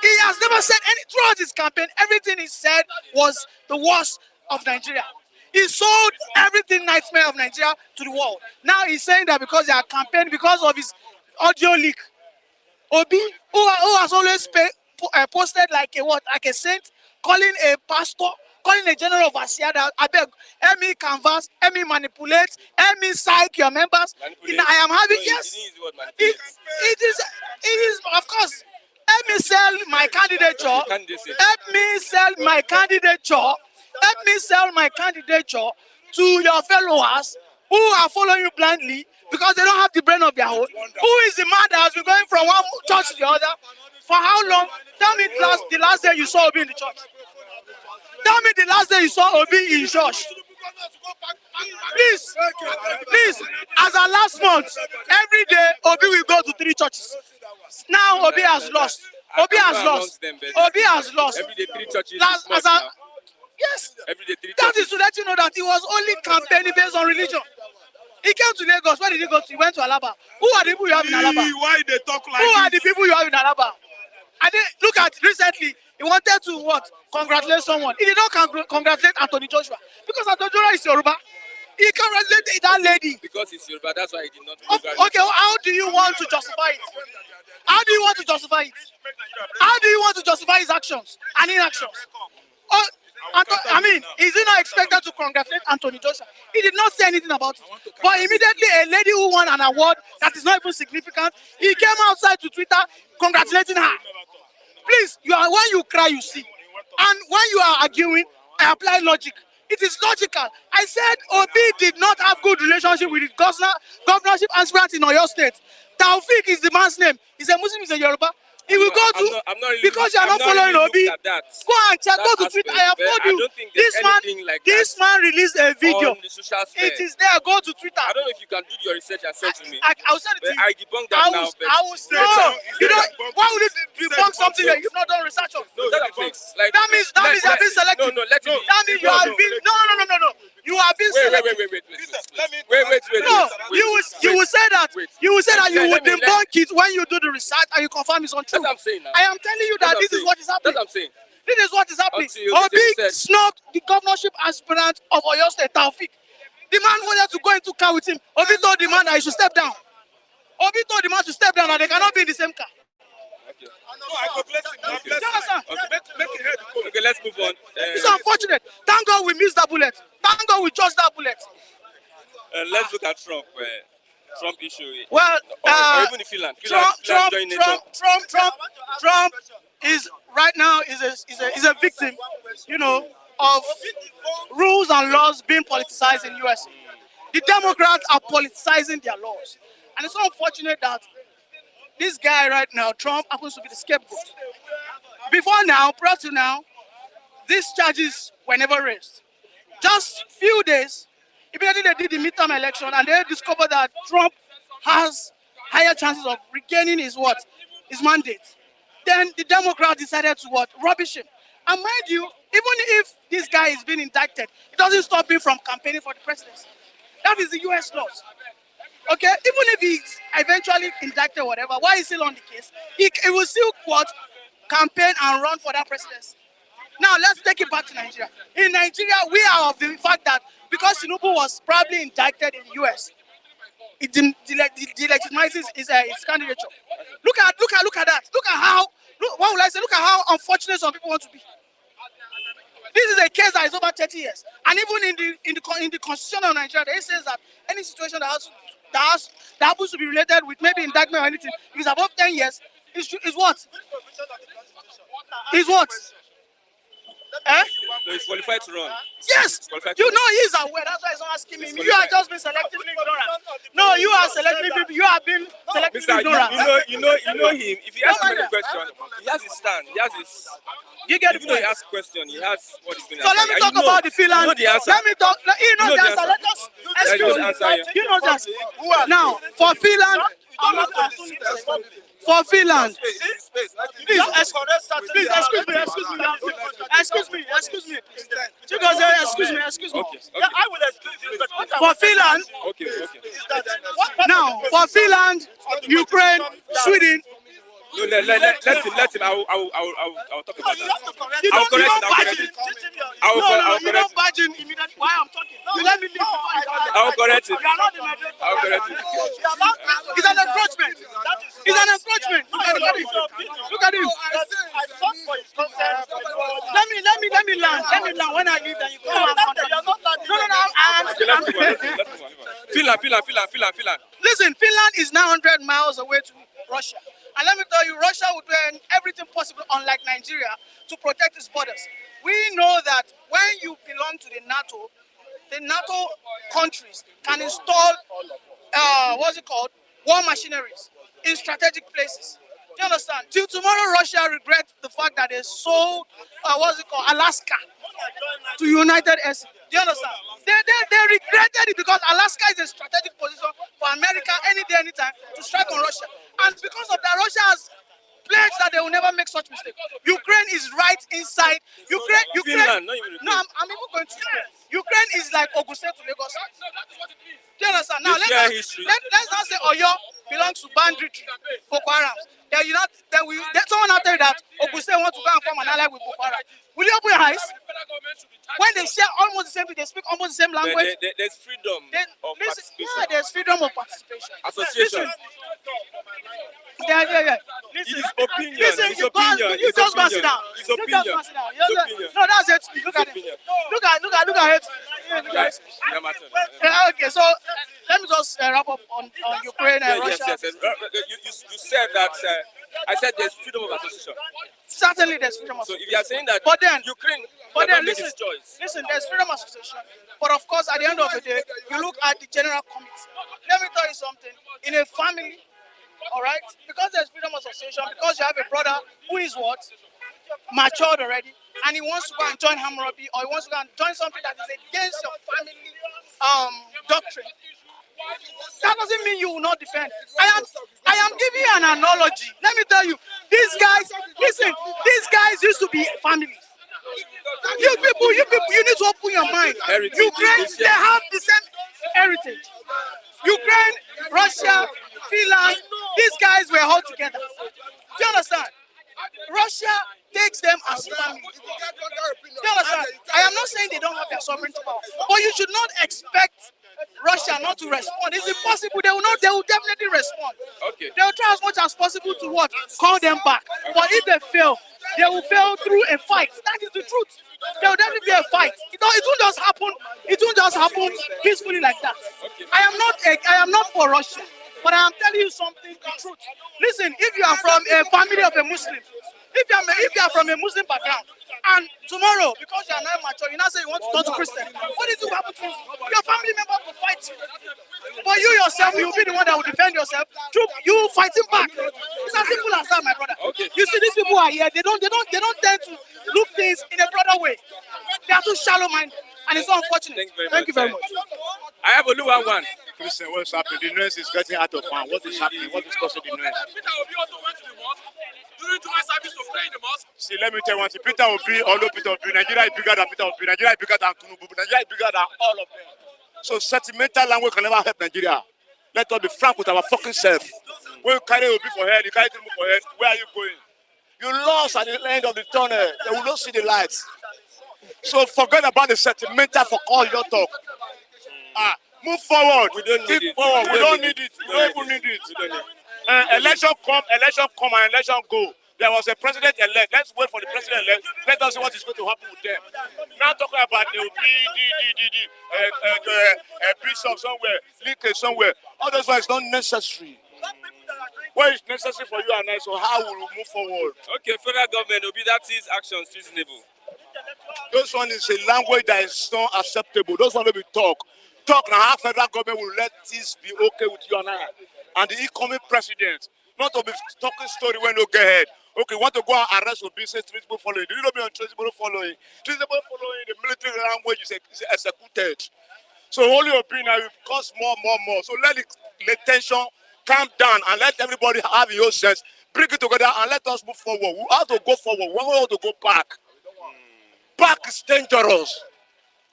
He has never said any throughout his campaign. Everything he said was the worst of Nigeria. He sold everything nightmare of Nigeria to the world. Now he's saying that because they are campaigning because of his audio leak. Obi, who has always posted like a saint, calling a pastor, calling a general overseer that I beg, help me canvas, help me manipulate, help me psych your members. I am having it is of course. Help me sell my candidature. Help me sell my candidature. Help me sell my candidature to your followers who are following you blindly because they don't have the brain of their own. Who is the man that has been going from one church to the other? For how long? Tell me the last day you saw Obi in the church. Tell me the last day you saw Obi in church. Please, as our last month, every day Obi will go to 3 churches. Now Obi has lost. Obi has lost. Every day 3 churches. Yes. Every day 3 That churches. is to let you know that he was only campaigning based on religion. He came to Lagos. Where did he go to? He went to Alaba. Who are the people you have in Alaba? Why they talk like Who are the this? people you have in Alaba? Look at recently. He wanted to what? Congratulate someone. He did not congratulate Anthony Joshua because Anthony Joshua is Yoruba. He congratulated that lady. Because it's Yoruba, that's why he did not. Okay, how do you want to justify it? How do you want to justify it? How do you want to justify his actions and inactions? Is he not expected to congratulate Anthony Joshua? He did not say anything about it. But immediately, a lady who won an award that is not even significant, he came outside to Twitter congratulating her. Please, when you cry, you see. And when you are arguing, I apply logic. It is logical. I said Obi did not have good relationship with his governorship aspirant in Oyo State. Taufik is the man's name. He's a Muslim, he's a Yoruba. He will go to because you are not following Obi. Go and check. Go to Twitter. I have told you. This man released a video. It is there. Go to Twitter. I don't know if you can do your research and send to me. I will send it to you. I debunk that now. I will say no. You don't. Why would you debunk something that you've not done research on? No, that means you have been selected. No, let me. That means you have been. No. You have been selected. Wait. No, you will say that. You will say that you will debunk it when you do the research and you confirm it's untrue. That's what I'm saying now. I am telling you that this is what is happening. That's what I'm saying. This is what is happening. Obi snubbed the governorship aspirant of Oyo State, Taufik. The man wanted to go into car with him. Obi told the man that he should step down. Obi told the man to step down and they cannot be in the same car. Okay. No, I go bless him. You understand? Make it head go. Okay, let's move on. It's unfortunate. Thank God we missed that bullet. Thank God we chose that bullet. Let's look at Trump. Trump issue. Well, or even in Finland. Trump is right now is a victim, of rules and laws being politicized in US. The Democrats are politicizing their laws, and it's so unfortunate that this guy right now, Trump, happens to be the scapegoat. Prior to now, these charges were never raised. Just few days, immediately they did the midterm election and they discovered that Trump has higher chances of regaining his mandate. Then the Democrats decided to rubbish him. And mind you, even if this guy is being indicted, it doesn't stop him from campaigning for the presidency. That is the US laws. Okay, even if he's eventually indicted or whatever, while he's still on the case, he will still campaign and run for that presidency. Now let's take it back to Nigeria. In Nigeria, we are of the fact that because Tinubu was probably indicted in the US, it delegitimizes his candidature. Look at that. Look at how unfortunate some people want to be. This is a case that is over 30 years, and even in the constitution of Nigeria, it says that any situation that happens to be related with maybe indictment or anything, if it's above 10 years, is what? Is what? No, he's qualified to run. Yes, he is aware. That's why he's not asking me. You are just being selectively ignorant. No, you are selectively. You have been selectively ignorant. You know him. If he asks him a question, he has his stand. He has his. You get If he asks a question, he has what he's going to So let me talk about the Finland. You know the answer. Let me talk. You know the answer. Let us excuse me. You know that. Now for Finland, For Finland. Space. Please, please, excuse me. Excuse me. Okay. Yeah, I will excuse you. But what I For want to Finland, Okay. is that what part now, of the for Finland, Ukraine, Sweden, No, let him. I'll talk about you that. have to correct you I'll don't correct it. badge in. I'll You correct don't it. badge in immediately. Why I'm talking? You let me leave. I'll correct it. You are not the mediator. I'll correct it. It's an encroachment. It's an encroachment. Look at him. Look at him. I fought for his consent. Let me land. When I leave, then you come and You're not landing. Okay, let's move on. Finland. Listen, Finland is 900 miles away to Russia. And let me tell you, Russia would do everything possible, unlike Nigeria, to protect its borders. We know that when you belong to the NATO countries can install, war machineries in strategic places. Do you understand? Till tomorrow, Russia regrets the fact that they sold, Alaska to United States. Do you understand? They regretted it because Alaska is a strategic position for America any day, anytime to strike on Russia. And because of that, Russia has pledged that they will never make such mistake. Ukraine is right inside. Ukraine. Finland, not even No, I'm even going to Ukraine. Ukraine is like Auguste to Lagos. Do you understand? Now let's not say Oyo belongs to banditry, Boko Haram. Someone out there that Auguste wants to go and form an ally with Boko Haram. Will you open your eyes? When they share almost the same thing, they speak almost the same language. There's freedom of participation. Yeah, there's freedom of participation. Association. Yeah. His opinion. Listen, His opinion. you just go sit down. His You opinion. just go sit down. His opinion. No, that's it. Look at it. opinion. Look at it. Guys, yeah, my turn. Okay, so let me just wrap up on Ukraine and Russia. Yes. You said that. I said there's freedom of association. Certainly, there's freedom of So association. if you are saying that But then- Ukraine But cannot then make listen, its choice, there's freedom of association. But of course, at the end of the day, you look at the general committee. Let me tell you something. In a family, all right, because there's freedom of association, because you have a brother who is what? Matured already, and he wants to go and join Hammurabi, or he wants to go and join something that is against your family doctrine. That doesn't mean you will not defend. I am giving you an analogy. Let me tell you, these guys used to be families. You people, you need to open your mind. Heritage. Ukraine, they have the same heritage. Ukraine, Russia, Finland, these guys were all together. Do you understand? Russia takes them as family. Do you understand? I am not saying they don't have their sovereignty power, but you should not expect Russia not to respond. It's impossible. They will definitely respond. okay. They will try as much as possible to what? Call them back. But if they fail, they will fail through a fight. That is the truth. There will definitely be a fight. It won't just happen. It won't just happen peacefully like that. I am not for Russia, but I am telling you something, the truth. Listen, if you are from a family of a Muslim, if you are from a Muslim background, and tomorrow, because you are not mature, you now say you want to turn to Christian, what is going to happen to you? Your family member will fight you. But you yourself, you will be the one that will defend yourself. You fighting back. It's as simple as that, my brother. Okay. You see, these people are here. They don't tend to look things in a broader way. They are too shallow-minded, and it's so unfortunate. Thank you very much. I have Oluwa one. Christian, what's happening? The noise is getting out of hand. What is happening? What is causing the noise? Peter Obi also went to the mosque during July service to pray in the mosque. See, let me tell you one thing. Peter Obi, although Peter Obi, Nigeria is bigger than Peter Obi. Nigeria is bigger than Tinubu. Nigeria is bigger than all of them. So sentimental language can never help Nigeria. Let us be frank with our fucking self. When you carry Obi for head, you carry Tinubu for head, where are you going? You lost at the end of the tunnel. They will not see the lights. So forget about the sentimental for all your talk. Move forward. We don't need it. Forward. We don't need it. We don't even need it. Election come, and election go. There was a president elect. Let's wait for the president elect. Let us see what is going to happen with them. Now talking about the bishop somewhere, leakage somewhere. All those ones not necessary. What is necessary for you and I? So how will we move forward? Okay, federal government will be that is actions reasonable. Those one is a language that is not acceptable. Those one will be talk. Talk now. How federal government will let this be okay with you and I, and the incoming president. Not to be talking story when you get ahead. Okay, want to go and arrest Obi, say traceable following. Do you know me on traceable following? Traceable following, the military language is executed. So only Obi now will cost more. So let the tension calm down and let everybody have your sense. Bring it together and let us move forward. We have to go forward. We want to go back. Back is dangerous.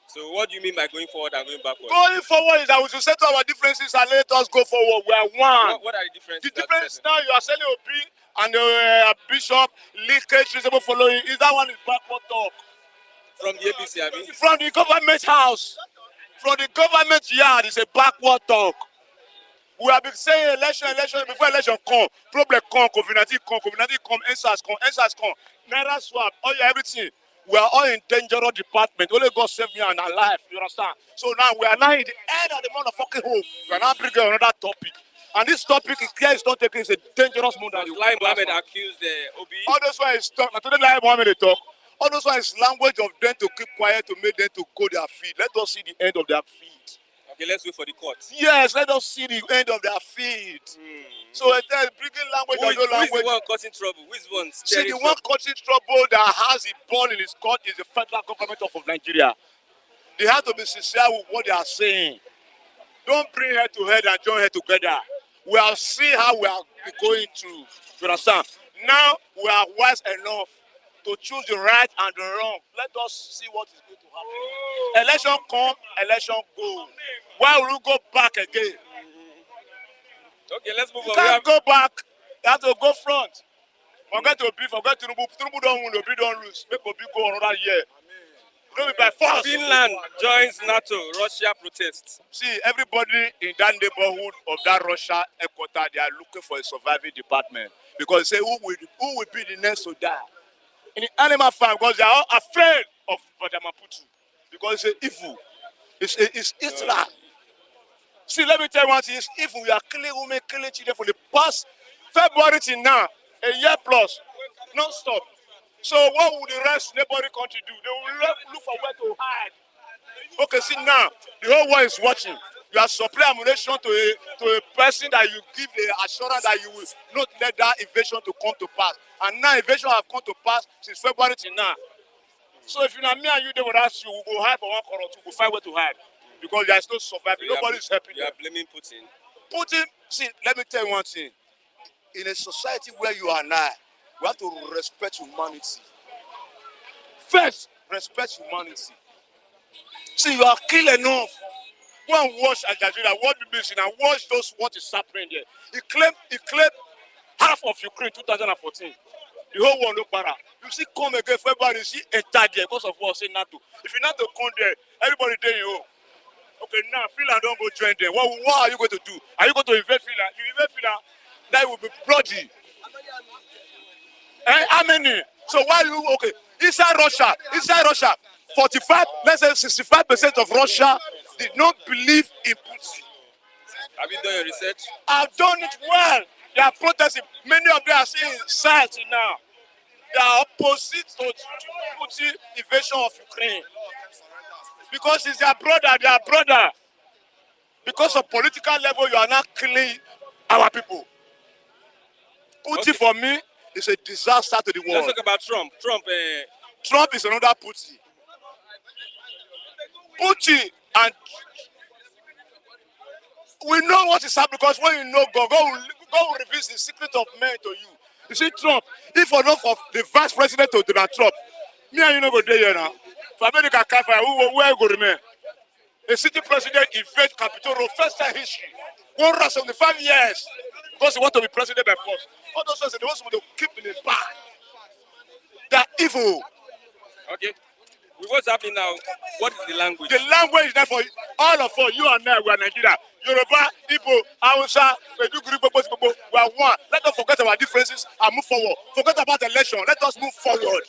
So what do you mean by going forward and going backward? Going forward is that we should settle our differences and let us go forward. We are one. What are the differences? The difference now, you are selling OB and the bishop, leakage, reasonable following. Is that one is backward talk? From the APC, I mean? From the government house. From the government yard, it's a backward talk. We have been saying election, before election come, problem come, COVID-19 come, NSAS come, Naira swap, all your everything. We are all in dangerous department. Only God save me and alive, you understand? So now we are now in the end of the motherfucking hole. We are now bringing another topic. And this topic is clear, it's not taking, it's a dangerous mode. Lai Mohammed accused Obi. All those who is talk, now today Lai Mohammed they talk. All those who is language of them to keep quiet to make them to go their feet. Let us see the end of their feet. Okay, let's wait for the court. Yes, let us see the end of their feet. So bringing language and no language. Who is the one causing trouble? Who is the one See, the one causing trouble that has the ball in his court is the federal government of Nigeria. They have to be sincere with what they are saying. Don't bring head to head and join head together. We will see how we are going through. You understand? Now we are wise enough to choose the right and the wrong. Let us see what is going to happen. Election come, election go. Why will we go back again? Okay, let's move on. You can't go back. You have to go front. Forget Obi, forget Tinubu. Tinubu don't win, Obi don't lose. Make Obi go another year. Don't be by force. Finland joins NATO. Russia protests. See, everybody in that neighborhood of that Russia headquarters, they are looking for a surviving department. Because they say, who will be the next to die? In the animal farm, because they are all afraid of Badamaputu. Because it's evil. It's Islam. See, let me tell you one thing. It's evil. We are killing women, killing children for the past February till now. A year plus. Non-stop. So what will the rest neighboring country do? They will look for where to hide. Okay, see now, the whole world is watching. You are supplying ammunition to a person that you give the assurance that you will not let that invasion to come to pass. And now invasion have come to pass since February till now. So if you know me and you, they will ask you, we will hide for 1 quarter, we'll find where to hide. Because there is no surviving. Nobody is helping you. You are blaming Putin. Putin, see, let me tell you one thing. In a society where you are now, we have to respect humanity. First, respect humanity. See, you are killed enough. Go and watch Al Jazeera, watch BBC, and watch what is happening there. He claimed half of Ukraine 2014. The whole world no para. You see, come again February, you see enter there because of what say NATO. If you NATO come there, everybody there you home. Okay, now Finland don't go join them. What are you going to do? Are you going to invade Finland? You invade Finland, that will be bloody. How many? So why you okay? Inside Russia, 45, let's say 65% of Russia did not believe in Putin. Have you done your research? I've done it well. They are protesting. Many of them are seeing sight now. They are opposite to Putin invasion of Ukraine. Because it's their brother. Because of political level, you are not killing our people. Putin for me is a disaster to the world. Let's talk about Trump. Trump is another Putin. Putin and we know what is happening because when you know God will reveal the secret of men to you. You see, Trump, if or not for the vice president of Donald Trump, me and you know go there here now. For America, where go remain? A city president invade Capitol Road, first time history. 175 years. Because he want to be president by force. All those things, they want to keep in the back. They are evil. Okay. With what's happening now, what is the language? The language is there for all of us. You and I, we are Nigeria. Yoruba, Igbo, Hausa, Meduguri, we are one. Let us forget our differences and move forward. Forget about the election. Let us move forward.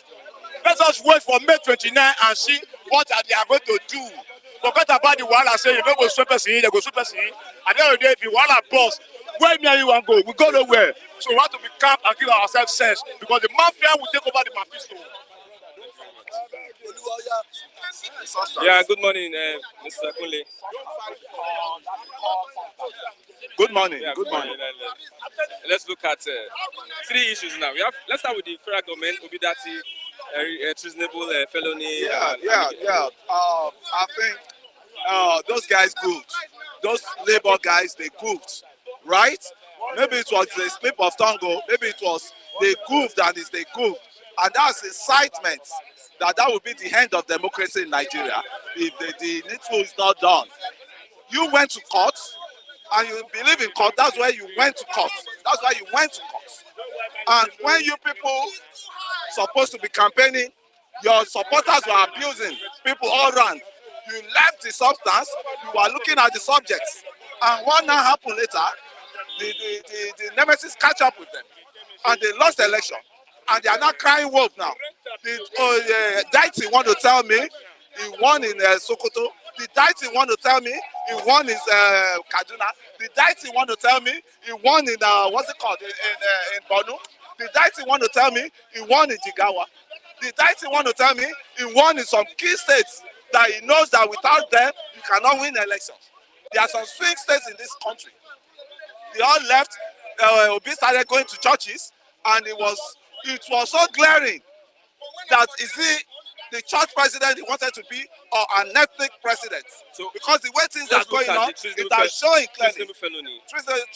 Let us wait for May 29 and see what they are going to do. Forget about the wall and say, you don't go super scene, they go super scene. At the end of the day, if you want to boss, where me and you want to go? We go nowhere. So we have to be calm and give ourselves sense because the mafia will take over the mafia. Yeah, good morning, Mr. Kunle. Good morning. Yeah, good morning. Let's look at 3 issues now. Let's start with the federal government, Obidati, treasonable felony. I think those guys good. Those labor guys, they good, right? maybe it was a slip of tongue, maybe it was they goofed and it's they goofed. And that's incitement that would be the end of democracy in Nigeria if the needful is not done. You went to court and you believe in court, that's why you went to court. That's why you went to court. And when you people supposed to be campaigning, your supporters were abusing people all around. You left the substance, you were looking at the subjects. And what now happened later, the nemesis catch up with them. And they lost the election. And they are not crying wolf now. The deity want to tell me he won in Sokoto. The deity want to tell me he won in Kaduna. The deity want to tell me he won in what's it called in Borno. The deity want to tell me he won in Jigawa. The deity want to tell me he won in some key states that he knows that without them you cannot win elections. There are some swing states in this country. They all left. Obi started going to churches, and it was so glaring that is he the church president he wanted to be or an ethnic president. So because the way things are going on, it is showing clearly.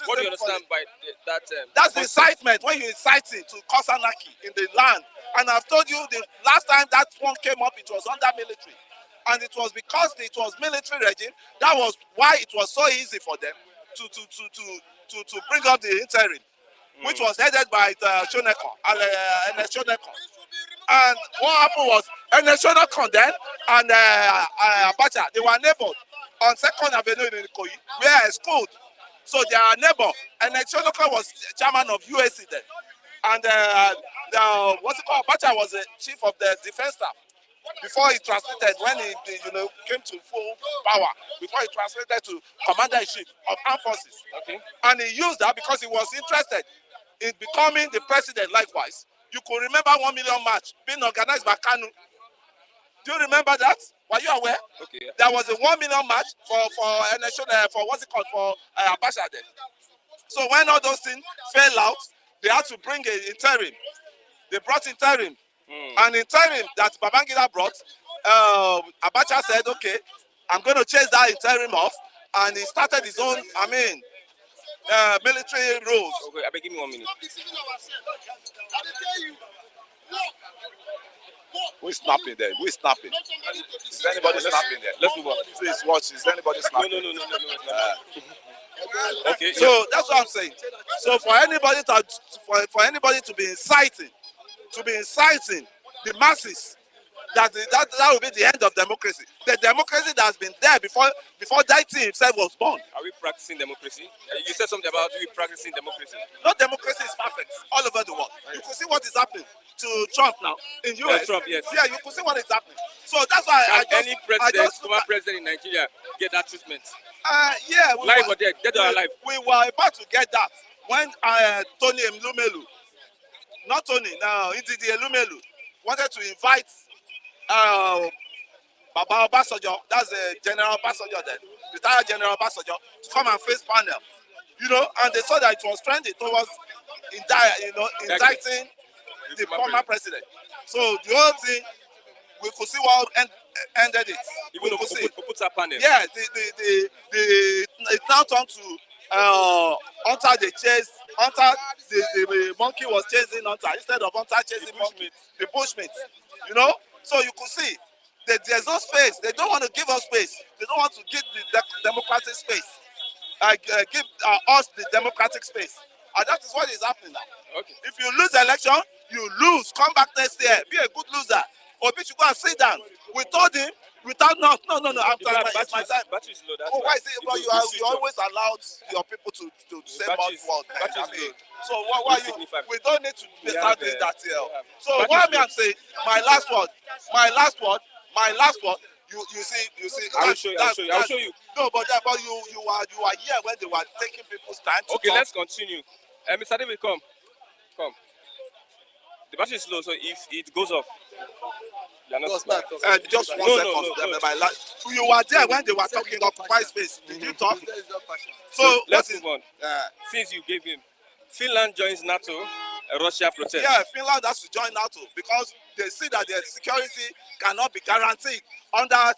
What do you understand by that? That's incitement, when you incite it to cause anarchy in the land. And I've told you the last time that one came up, it was under military. And it was because it was military regime, that was why it was so easy for them to bring up the interim, which was headed by Shoneko, Shoneko. And what happened was Shoneko then and Abacha, they were neighbors on 2nd Avenue in Ikoyi, where I schooled. So they are neighbor. And Shoneko was chairman of USC then. And what's it called? Abacha was the chief of the defense staff. Before he translated, when he came to full power, before he translated to commander-in-chief of armed forces. Okay. And he used that because he was interested in becoming the president likewise. You could remember 1 million march being organized by Kanu. Do you remember that? Were you aware? Okay. Yeah. There was a 1 million march for what's it called, for Abacha then. So when all those things fell out, they had to bring an interim. They brought interim. And interim that Babangida brought, Abacha said, okay, I'm going to chase that interim off. And he started his own, military rules. Okay, give me 1 minute. Who is snapping there? Who is snapping? Is anybody snapping there? Let's move on. Please watch. Is anybody snapping? No. Okay. So that's what I'm saying. So for anybody to be inciting the masses, that will be the end of democracy. The democracy that has been there before Daiti himself was born. Are we practicing democracy? You said something about we practicing democracy. No democracy is perfect all over the world. You can see what is happening to Trump now in US. Trump, yes. Yeah, you can see what is happening. So that's why any former president in Nigeria get that treatment? Yeah. Live or dead or alive? We were about to get that when Tony Elumelu, not Tony, now Ndidi Elumelu, wanted to invite Baba Obasanjo, that's General Obasanjo then, retired General Obasanjo, to come and face panel. And they saw that it was trending towards indicting the former president. So the whole thing, we could see what ended it. Even panel. Yeah, it now turned to Hunter the chase. Hunter, the monkey was chasing Hunter instead of Hunter chasing monkey. The bushmeat. So you could see that there's no space. They don't want to give us space. They don't want to give the democratic space. Give us the democratic space. And that is what is happening now. Okay. If you lose the election, you lose. Come back next year. Be a good loser. Obi should go and sit down. We told him without no. I'm telling you, it's my time. Battery is low. That's why is it? Well, you always allowed your people to say about what. So why you? We don't need to start doing that here. So what I'm saying, my last word. You see. I will show you. No, but you are here when they were taking people's time. Okay, let's continue. Mr. David, come. The battery is low, so if it goes off, you're not just 1 second. You were there when they were talking occupy space. Did you talk? So let's move on. Since you gave him, Finland joins NATO. Russia protest. Yeah, Finland has to join NATO because they see that their security cannot be guaranteed under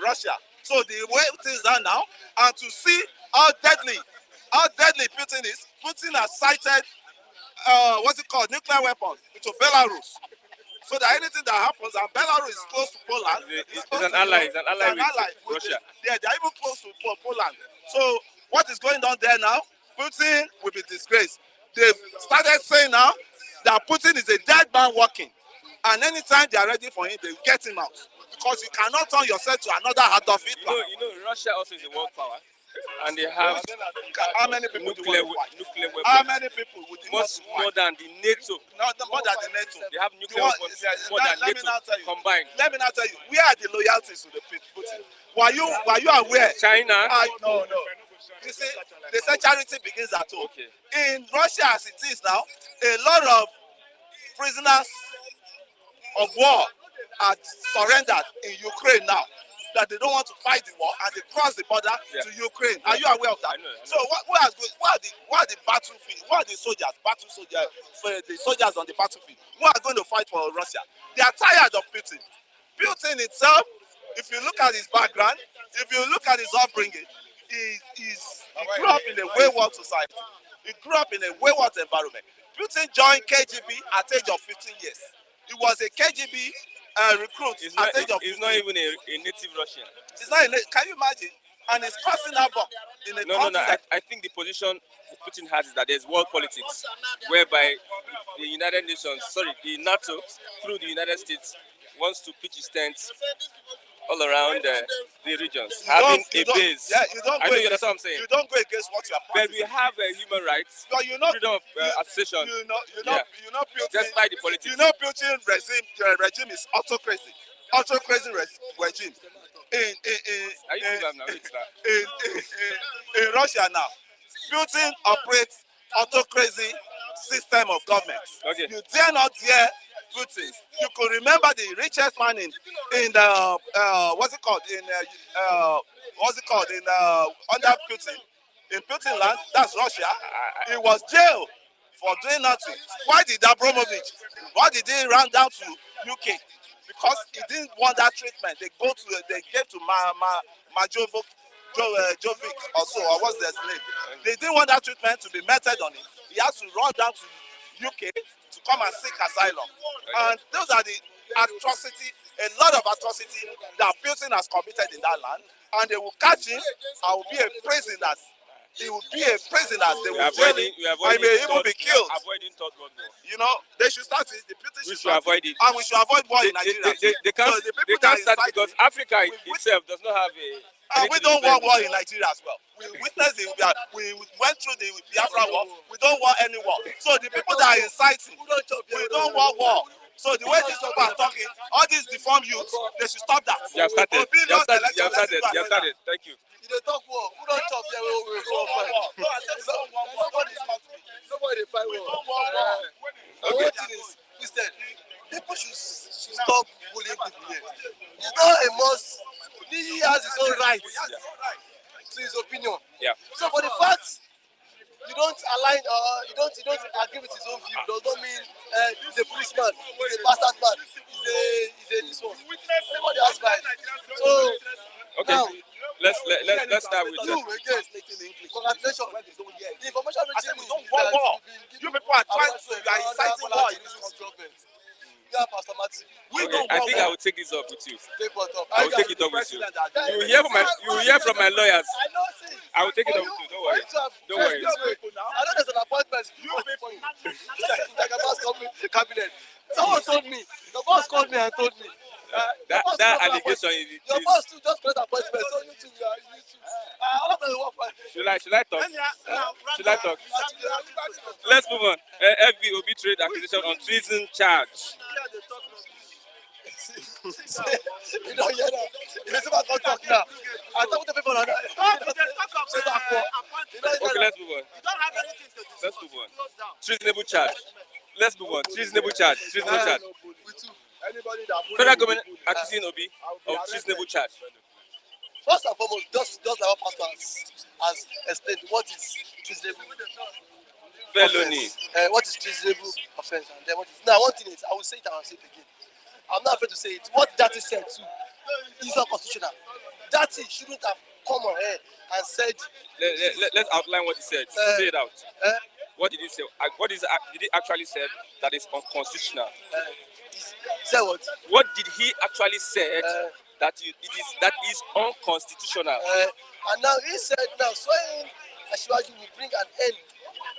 Russia. So the way things are now, and to see how deadly how deadly Putin is. Putin has cited, what's it called, nuclear weapons into Belarus. So that anything that happens, and Belarus is close to Poland. It's an ally. It's an ally with Russia. Yeah, they're even close to Poland. So what is going on there now? Putin will be disgraced. They've started saying now that Putin is a dead man walking. And anytime they are ready for him, they will get him out. Because you cannot turn yourself to another heart of it. You know, Russia also is a world power. And they have how many people nuclear weapons? weapons. How many people would you Much more than the NATO. More than the NATO. They have nuclear weapons more than NATO combined. Let me now tell you, where are the loyalties to the Putin? Were you aware? China? No. You see, they say charity begins at home. Okay. In Russia, as it is now, a lot of prisoners of war are surrendered in Ukraine now. That they don't want to fight the war and they cross the border to Ukraine. Are you aware of that? I know. So what are the battlefield? What are the soldiers? The soldiers on the battlefield who are going to fight for Russia? They are tired of Putin. Putin itself, if you look at his background, if you look at his upbringing, he grew up in a wayward society. He grew up in a wayward environment. Putin joined KGB at the age of 15 years. He was a KGB recruit He's at the age of 15. He's not even a native Russian. It's not. Can you imagine? And it's causing havoc in a country. No. I think the position Putin has is that there's world politics, whereby the United Nations, the NATO, through the United States, wants to pitch its tents all around the regions, having a base. Yeah, you don't. I know you understand what I'm saying. You don't go against what you are But practicing. we have human rights, freedom of association. You know, Putin. Despite the politics. You know, Putin regime is autocracy regime. In Russia now, Putin operates autocracy system of government. Okay. You dare not dare Putin. You could remember the richest man in under Putin, in Putin land, that's Russia. He was jailed for doing nothing. Why did Abramovich? Why did he run down to UK? Because he didn't want that treatment. They gave to Majovic also, or what's their name? They didn't want that treatment to be meted on him. He has to run down to UK to come and seek asylum. And those are the atrocity, a lot of atrocity that Putin has committed in that land. And they will catch him and will be a prisoner. He will be a prisoner. They will jail him. I may even be killed. Avoiding third world war. You know, they should start it. The Putin We should avoid it. And we should avoid war in Nigeria. They can't start because Africa itself does not have a. And we don't want war in Nigeria as well. We witnessed we went through the Biafra war. We don't want any war. So the people that are inciting, we don't want war. So the way these people are talking, all these deformed youths, they should stop that. You have started. Thank you. You don't talk war. Who don't talk there? We go fight. Nobody fight war. The one thing is, Christian, people should stop bullying people here. It's not a must. He has his own rights to his opinion. Yeah. So for the fact you don't align you don't agree with his own view does not mean he's a policeman, he's a bastard man, he's a this one. Everybody has rights. So okay. now Let's start with you again. Congratulations. The information reaching me don't want war. You people are trying to inciting war in this country. Yeah, Pastor Matthew. I think I will take this up with you. Take what up? I will take it up with you. You will hear from my lawyers. I know, see. I will take it up with you. Don't worry. Don't worry. I know there's an appointment. You people. Like a boss cabinet. Someone told me. The boss called me and told me. That allegation is. Your boss too just got an appointment. So you too. Should I talk? Should I talk? Let's move on. FBOB trade accusation on treason charge. You don't hear that. You see what I talk now. I talk to people on that. Okay, let's move on. Let's move on. Treasonable charge. Let's move on. Treasonable charge. Treasonable charge. Federal government accusing Obi of treasonable charge. First and foremost, just our pastor has explained what is treasonable felony. What is treasonable offense, and then what is. Now, one thing is, I will say it and I will say it again. I'm not afraid to say it. What that is said too is unconstitutional. That shouldn't have come on air and said, Let's outline what he said. Say it out. What did he say? Did he actually say that is unconstitutional? say what? What did he actually say that is unconstitutional? And now he said, now swearing Ashwaju will bring an end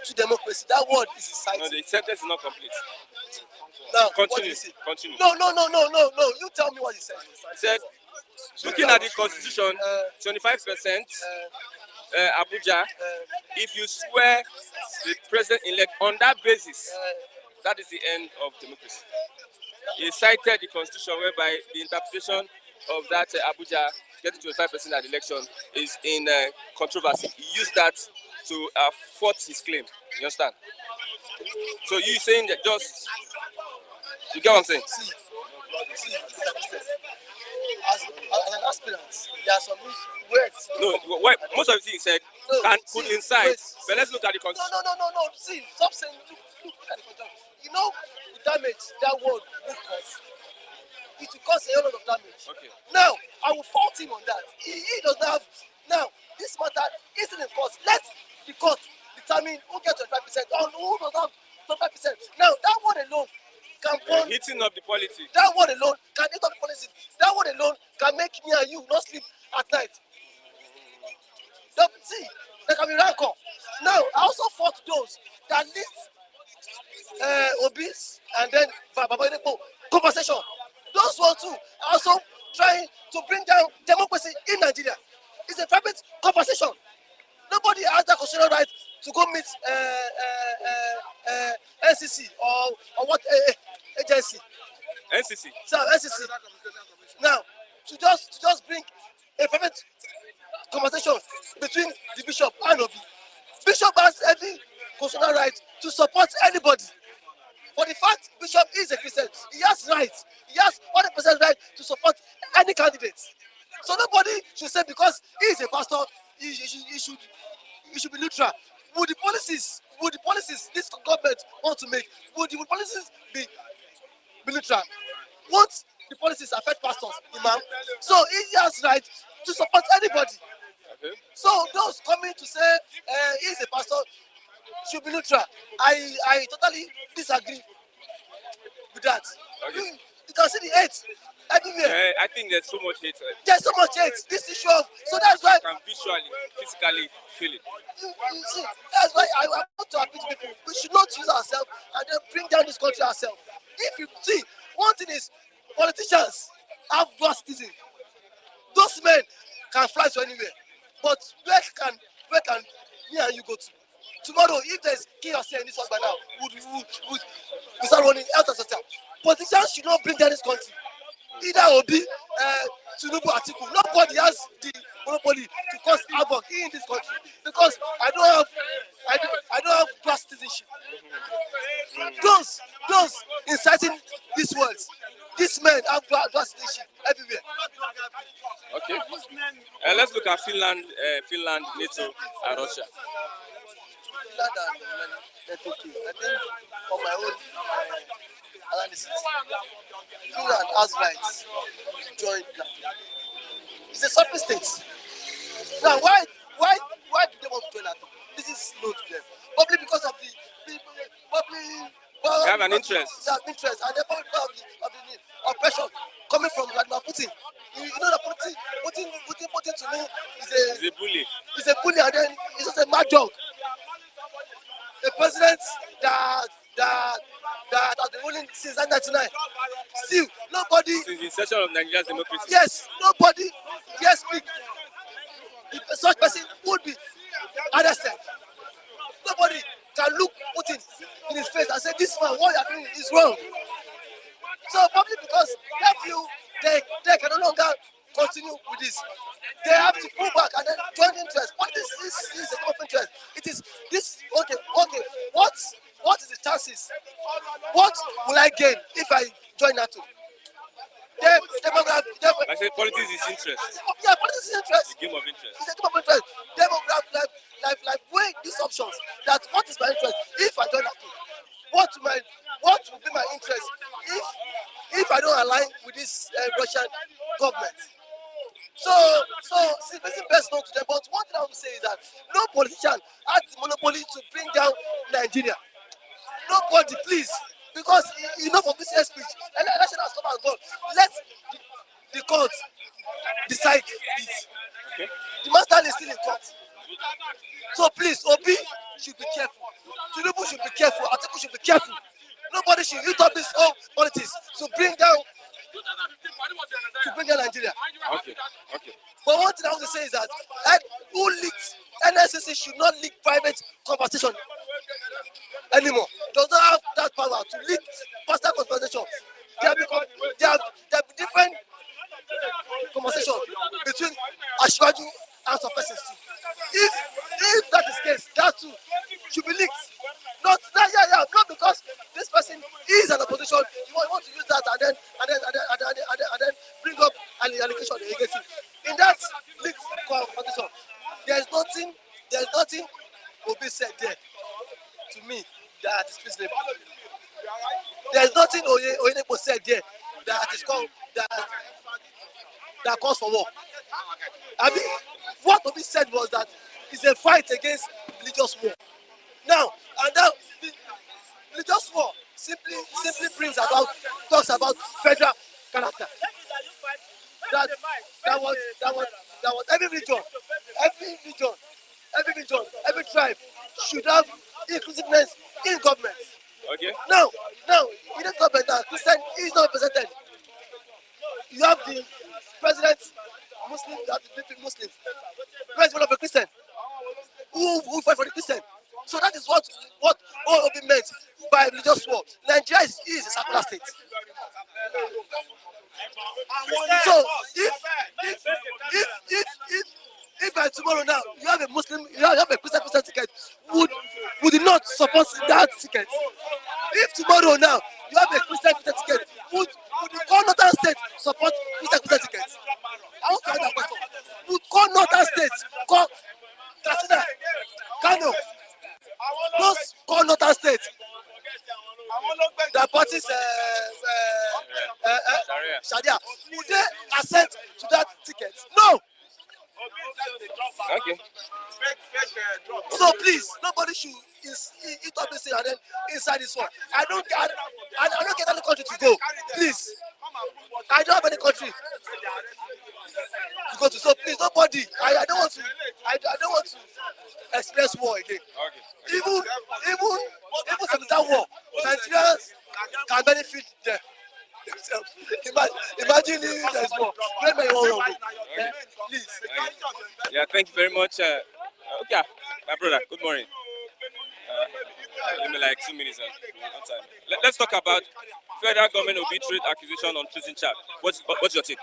to democracy. That word is No, inciting. the sentence is not complete. Now, what did Continue. he say? Continue. No. You tell me what he said. He said, looking at the constitution, 25%, Abuja, if you swear the president-elect on that basis, that is the end of democracy. He cited the constitution whereby the interpretation of that Abuja getting 25% at the election is in controversy. He used that to fault his claim. You understand? So you saying that just, you get what I'm saying? See, as an aspirant, there are some words. No, most of the things he said could incite. But let's look at the constitution. No. See, stop saying, look at the constitution. You know the damage that word will cause. It will cause a lot of damage. Okay. Now, I will fault him on that. He does not have. Now, this matter isn't in court. Let the court determine who gets 25% or who does not have 25%. Now, that one alone can burn. Heating up the politics. That one alone can heat up the politics. That one alone can make me and you not sleep at night. See, there can be rancor. Now, I also fought those that lead obese and then compensation. Those ones too are also trying to bring down democracy in Nigeria. It's a private conversation. Nobody has that constitutional right to go meet NCC or what agency. NCC. So NCC. Now to just bring a private conversation between the bishop and Obi. Bishop has every constitutional right to support anybody. For the fact Bishop is a Christian, he has rights. He has 100% right to support any candidate. So nobody should say because he is a pastor, he should be neutral. Would the policies this government want to make, would the policies be neutral? Won't the policies affect pastors, imam? So he has right to support anybody. Okay. So those coming to say he is a pastor should be neutral, I totally disagree with that. Okay. You can see the hate everywhere. I think there's so much hate. There's so much hate. This issue of, so that's why You can visually, physically feel it. you see, that's why I want to appeal to people. We should not use ourselves and then bring down this country ourselves. If you see, one thing is politicians have dual citizen. Those men can fly to anywhere, but where can me and you go to? Tomorrow, if there's chaos here in this house by now, we start running health and social. Politicians should not bring down this country. Either Obi, Tinubu, Atiku. Nobody has the monopoly to cause havoc in this country because I don't have class citizenship. Those inciting these words, these men have class citizenship everywhere. Okay. Let's look at Finland, NATO, and Russia. I think on my own analysis, Finland has rights to join NATO. It's a sovereign state. Now, why do they want to join NATO? This is known to them. Probably because of the They have an interest. They have interest, and they're probably because of the oppression coming from Vladimir Putin. You know that Putin to me is a bully. He's a bully, and then he's just a mad dog. A president that has been ruling since 1999. Still, nobody. Since the inception of Nigeria's democracy. Yes, nobody dare speak. If such person would be arrested. Nobody can look Putin in his face and say, "This man, what you are doing is wrong." So probably because they feel they can no longer continue with this. They have to pull back and then join interest. But this is a common interest. It is this okay. What is the chances? What will I gain if I join NATO? I say politics is interest. Yeah, politics is interest. It's a game of interest. It's a game of interest. Like weigh these options. That what is my interest if I join NATO? What will be my interest if I don't align with this Russian government? So see, it's best known to them. But one thing I will say is that no politician has the monopoly to bring down Nigeria. Nobody, please, because enough of this hate speech. Election has come and gone. Let the court decide it. Okay. The master is still in court. So please, Obi should be careful. Tinubu should be careful. Atiku should be careful. Nobody should use up this whole politics to bring down Nigeria. Okay. Okay. But one thing I want to say is that who leaked NSCC should not leak private conversation anymore. Does not have that power to leak personal conversation. There are different conversations between Ashwaju and some persons too. If that is the case, that too should be leaked. Not because this person is an opposition, you want to use that and then bring up an allegation against him. In that leaked conversation, there's nothing will be said there to me that is reasonable. There's nothing Oyedepo said there that is called that calls for war. I mean, what Obi said was that it's a fight against religious war. Now, and now, religious war simply talks about federal character. That was every region, every tribe should have inclusiveness in government. Okay. Now, in this government, Christian is not represented. You have the president Muslim, you have the people Muslims. Where is one of the Christian? Who fight for the Christian? So that is what Obi meant by religious war. Nigeria is a secular state. So if by tomorrow now you have a Muslim, you have a Christian ticket, would you not support that ticket? If tomorrow now you have a Christian ticket, would the northern state support Christian ticket? I want to ask that question. Would northern states, Katsina, Kano, those northern states that parties Sharia, would they assent to that ticket? No. Okay. So please, nobody should eat up this thing and then inside this one. I don't get any country to go. Please, I don't have any country to go to. So please, nobody. I don't want to experience war again. Okay. Even some that war, Nigerians can benefit them. Imagine if there's war. Let me go. Please. Yeah, thank you very much. Okay, my brother, good morning. Give me like 2 minutes on time. Let's talk about federal government obituary accusation on treason charge. What's your take?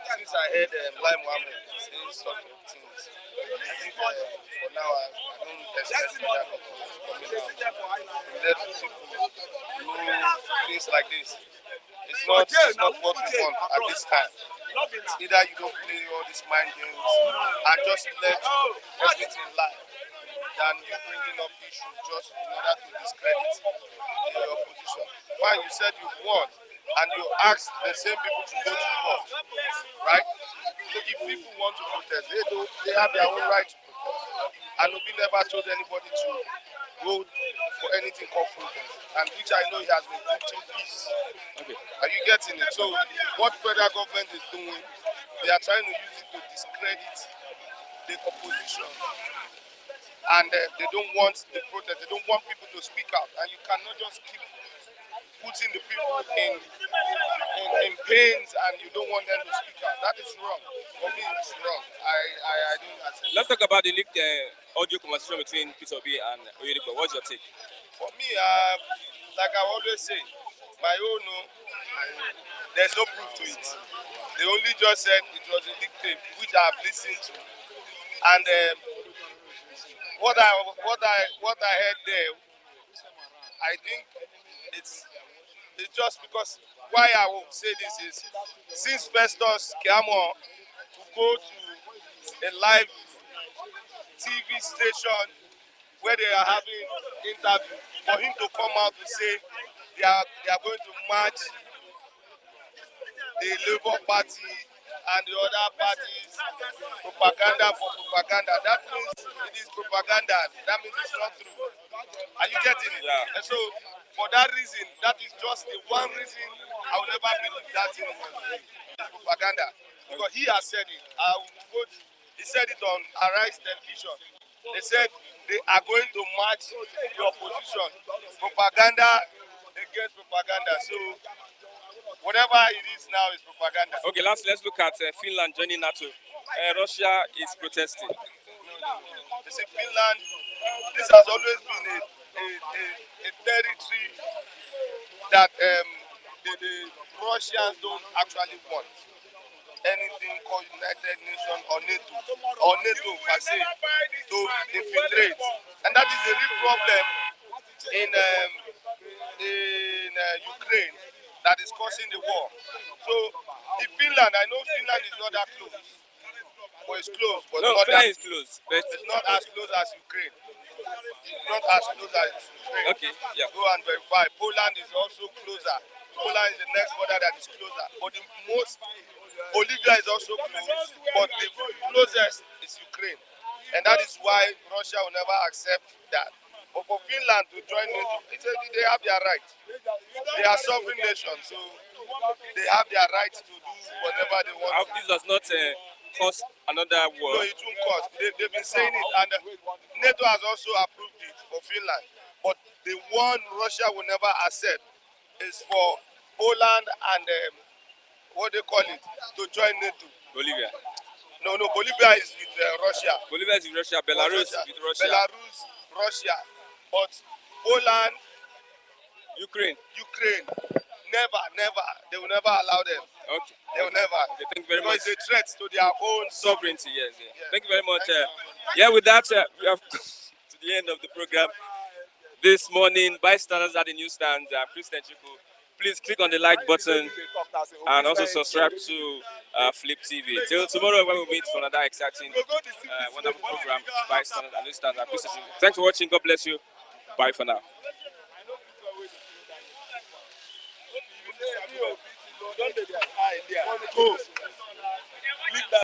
Since I heard Lai Mohammed saying such things, I think for now I don't expect that to come out. Let people know things like this. It's not what we want at this time. Either you don't play all these mind games and just let everything lie than you bringing up issues just in order to discredit your opposition. Fine, you said you won and you asked the same people to go to court, right? So if people want to protest, they have their own right to protest. And Obi never told anybody to go for anything called protest, and which I know he has been preaching peace. Okay. Are you getting it? So what federal government is doing, they are trying to use it to discredit the opposition. And they don't want the protest, they don't want people to speak out. And you cannot just keep putting the people in pains and you don't want them to speak out. That is wrong. For me, it's wrong. I don't accept. Let's talk about the leaked audio conversation between Peter Obi and Oyedepo. What's your take? For me, like I always say, my own, there's no proof to it. They only just said it was a leaked tape, which I have listened to. And what I heard there, I think it's just because why I will say this is since Festus Kiamo to go to a live TV station where they are having interview, for him to come out to say they are going to march the Labour Party and the other parties propaganda for propaganda. That means it is propaganda. That means it's not true. Are you getting it? Yeah. And so, for that reason, that is just the one reason I will never believe that in propaganda. Because he has said it. I will quote, he said it on Arise Television. They said they are going to match the opposition. Propaganda against propaganda. So, whatever it is now is propaganda. Okay, let's look at Finland joining NATO. Russia is protesting. They say Finland, this has always been a territory that the Russians don't actually want. Anything called United Nations or NATO per se, to infiltrate. And that is a real problem in Ukraine that is causing the war. So, in Finland, I know Finland is not that close. But it's close, but No, not Finland that, is close. But it's not as close as Ukraine. It's not as close as Ukraine. okay, yeah. Go and verify. Poland is also closer. Poland is the next border that is closer. But the most, Bolivia is also close, but the closest is Ukraine. And that is why Russia will never accept that. But for Finland to join NATO, they have their right. They are sovereign nations, so they have their right to do whatever they want. I hope this does not cause another war. No, it won't cause. They've been saying it, and NATO has also approved it for Finland. But the one Russia will never accept is for Poland and what they call it to join NATO. Bolivia. No, Bolivia is with Russia. Bolivia is with Russia. Belarus with Russia. Belarus, Russia. But Poland, Ukraine. never. They will never allow them. Okay. They will never. Okay, thank you very much. Because it's a threat to their own Sovereignty, yes. Thank you very much. Yeah, with that, we have to the end of the program this morning. Bystanders at the newsstand, Christian Chiku. Please click on the like button and also subscribe to Flip TV. Till tomorrow when we meet for another exciting, wonderful program, Bystanders at the newsstand. Thanks for watching. God bless you. Bye for now. Go.